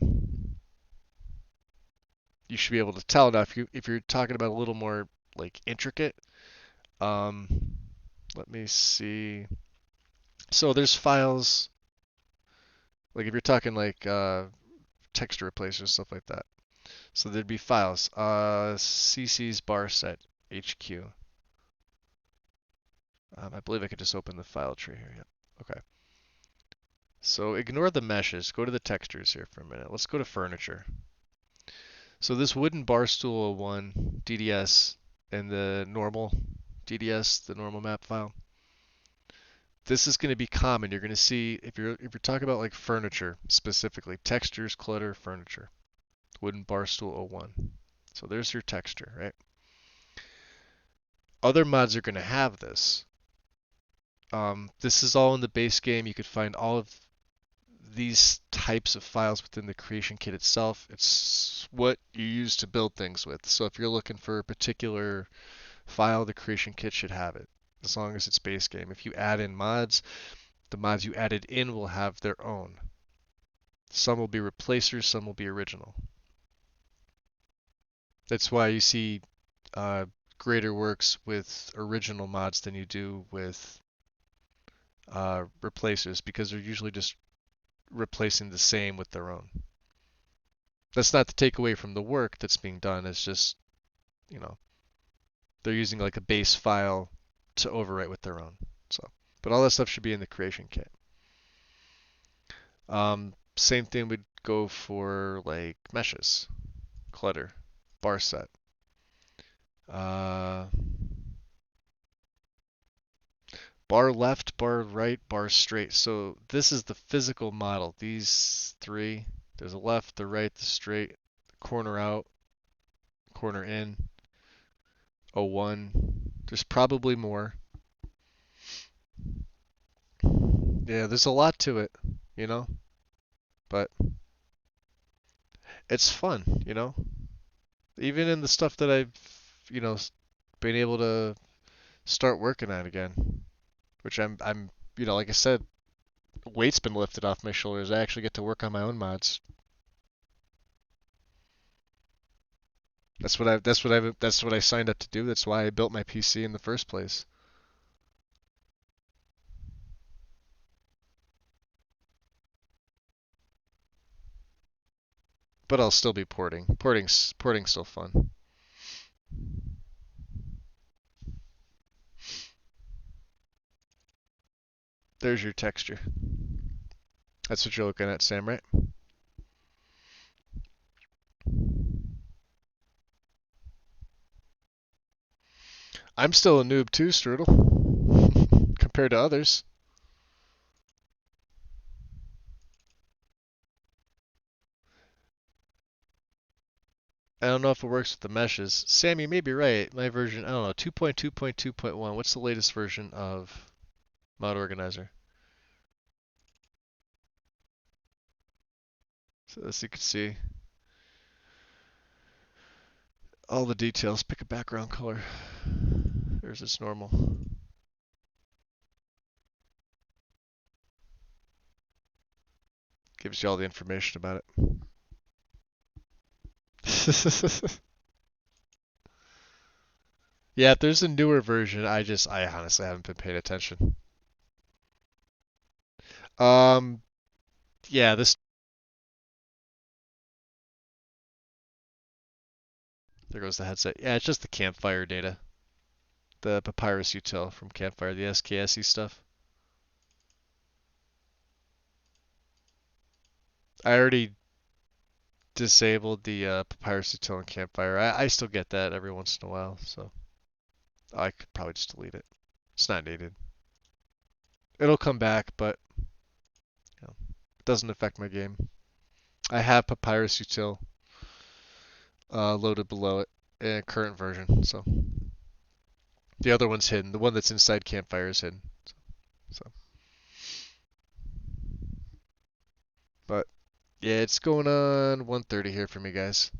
you should be able to tell. Now, if you're talking about a little more like intricate, um, let me see. So there's files like if you're talking like texture replacers stuff like that. So there'd be files. CC's bar set HQ. I believe I could just open the file tree here. Yep. Okay. So ignore the meshes. Go to the textures here for a minute. Let's go to furniture. So this wooden bar stool 01 DDS and the normal DDS, the normal map file. This is going to be common. You're going to see if you're talking about like furniture specifically, textures, clutter, furniture. Wooden bar stool 01. So there's your texture, right? Other mods are going to have this. This is all in the base game. You could find all of these types of files within the creation kit itself. It's what you use to build things with. So if you're looking for a particular file, the creation kit should have it, as long as it's base game. If you add in mods, the mods you added in will have their own. Some will be replacers, some will be original. That's why you see greater works with original mods than you do with replacers, because they're usually just replacing the same with their own. That's not to take away from the work that's being done. It's just, they're using like a base file to overwrite with their own. So But all that stuff should be in the creation kit. Same thing would go for like meshes, clutter, bar set. Bar left, bar right, bar straight. So this is the physical model. These three, there's a left, the right, the straight, corner out, corner in, 01. There's probably more. Yeah, there's a lot to it, you know, but it's fun, you know. Even in the stuff that I've, you know, been able to start working on again, which I'm, you know, like I said, weight's been lifted off my shoulders. I actually get to work on my own mods. That's what I signed up to do. That's why I built my PC in the first place. But I'll still be porting. Porting's still fun. There's your texture. That's what you're looking at, Sam, right? I'm still a noob too, Strudel, compared to others. I don't know if it works with the meshes. Sam, you may be right. My version, I don't know, 2.2.2.1. What's the latest version of Mod Organizer? So as you can see, all the details. Pick a background color. There's its normal. Gives you all the information about it. Yeah, if there's a newer version, I honestly haven't been paying attention. Yeah, this. There goes the headset. Yeah, it's just the campfire data. The papyrus util from campfire, the SKSE stuff. I already disabled the papyrus util in campfire. I still get that every once in a while, so I could probably just delete it. It's not needed. It'll come back, but you know, it doesn't affect my game. I have papyrus util loaded below it in current version, so the other one's hidden. The one that's inside campfire is hidden. So, but yeah, it's going on 1:30 here for me, guys.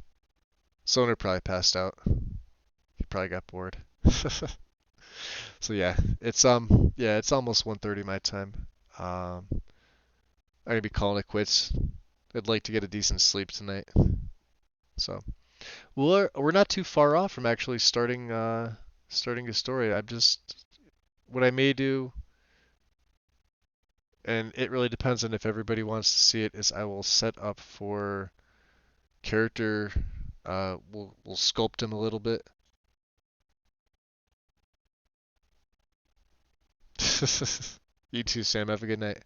Sonar probably passed out. He probably got bored. So yeah, it's almost 1:30 my time. I'm gonna be calling it quits. I'd like to get a decent sleep tonight. So we're not too far off from actually starting a story. I'm just what I may do, and it really depends on if everybody wants to see it, is I will set up for character. We'll sculpt him a little bit. You too, Sam. Have a good night.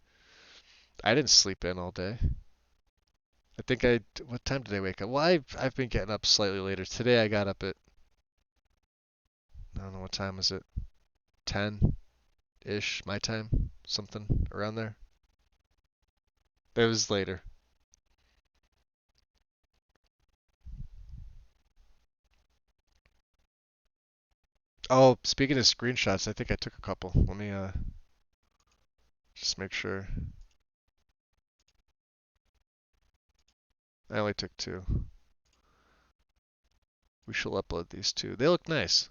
I didn't sleep in all day. I think what time did I wake up? Well, I've been getting up slightly later. Today I got up at, I don't know, what time was it? 10-ish my time, something around there. It was later. Oh, speaking of screenshots, I think I took a couple. Let me just make sure. I only took 2. We shall upload these 2. They look nice.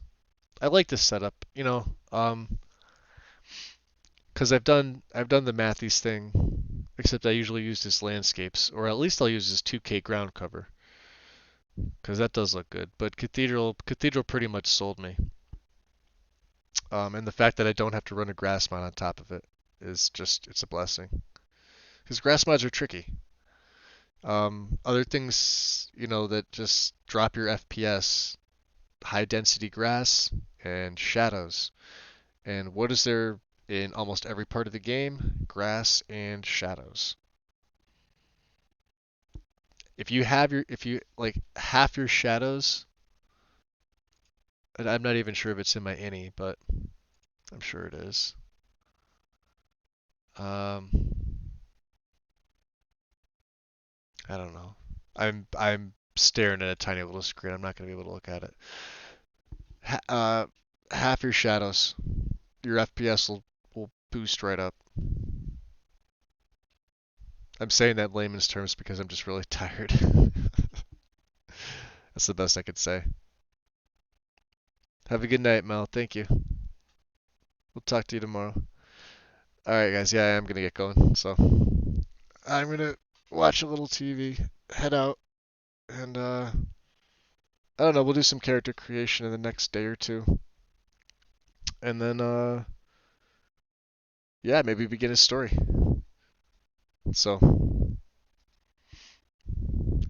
I like this setup, you know, because I've done the Matthews thing, except I usually use his landscapes, or at least I'll use his 2K ground cover, because that does look good. But Cathedral pretty much sold me. And the fact that I don't have to run a grass mod on top of it is just, it's a blessing. Because grass mods are tricky. Other things, you know, that just drop your FPS, high density grass and shadows. And what is their in almost every part of the game, grass and shadows. If you like half your shadows, and I'm not even sure if it's in my any, but I'm sure it is. I don't know. I'm staring at a tiny little screen. I'm not gonna be able to look at it. Half your shadows, your FPS will boost right up. I'm saying that in layman's terms because I'm just really tired. That's the best I could say. Have a good night, Mel. Thank you. We'll talk to you tomorrow. Alright, guys. Yeah, I am going to get going. So, I'm going to watch a little TV, head out, and, I don't know. We'll do some character creation in the next day or two. And then, yeah, maybe begin a story. So,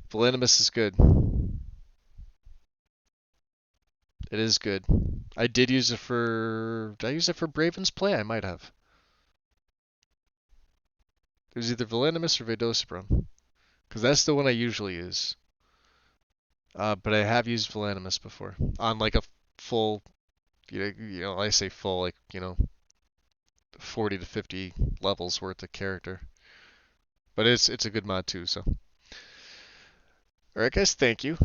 Volanimus is good. It is good. I did use it for... Did I use it for Braven's play? I might have. It was either Volanimus or Vedosiprum. Because that's the one I usually use. But I have used Volanimus before. On like a full... I say full, like, 40 to 50 levels worth of character. But it's a good mod too, so... Alright guys, thank you.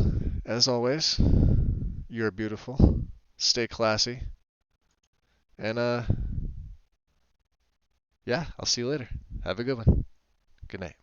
As always, you're beautiful. Stay classy. And, yeah, I'll see you later. Have a good one. Good night.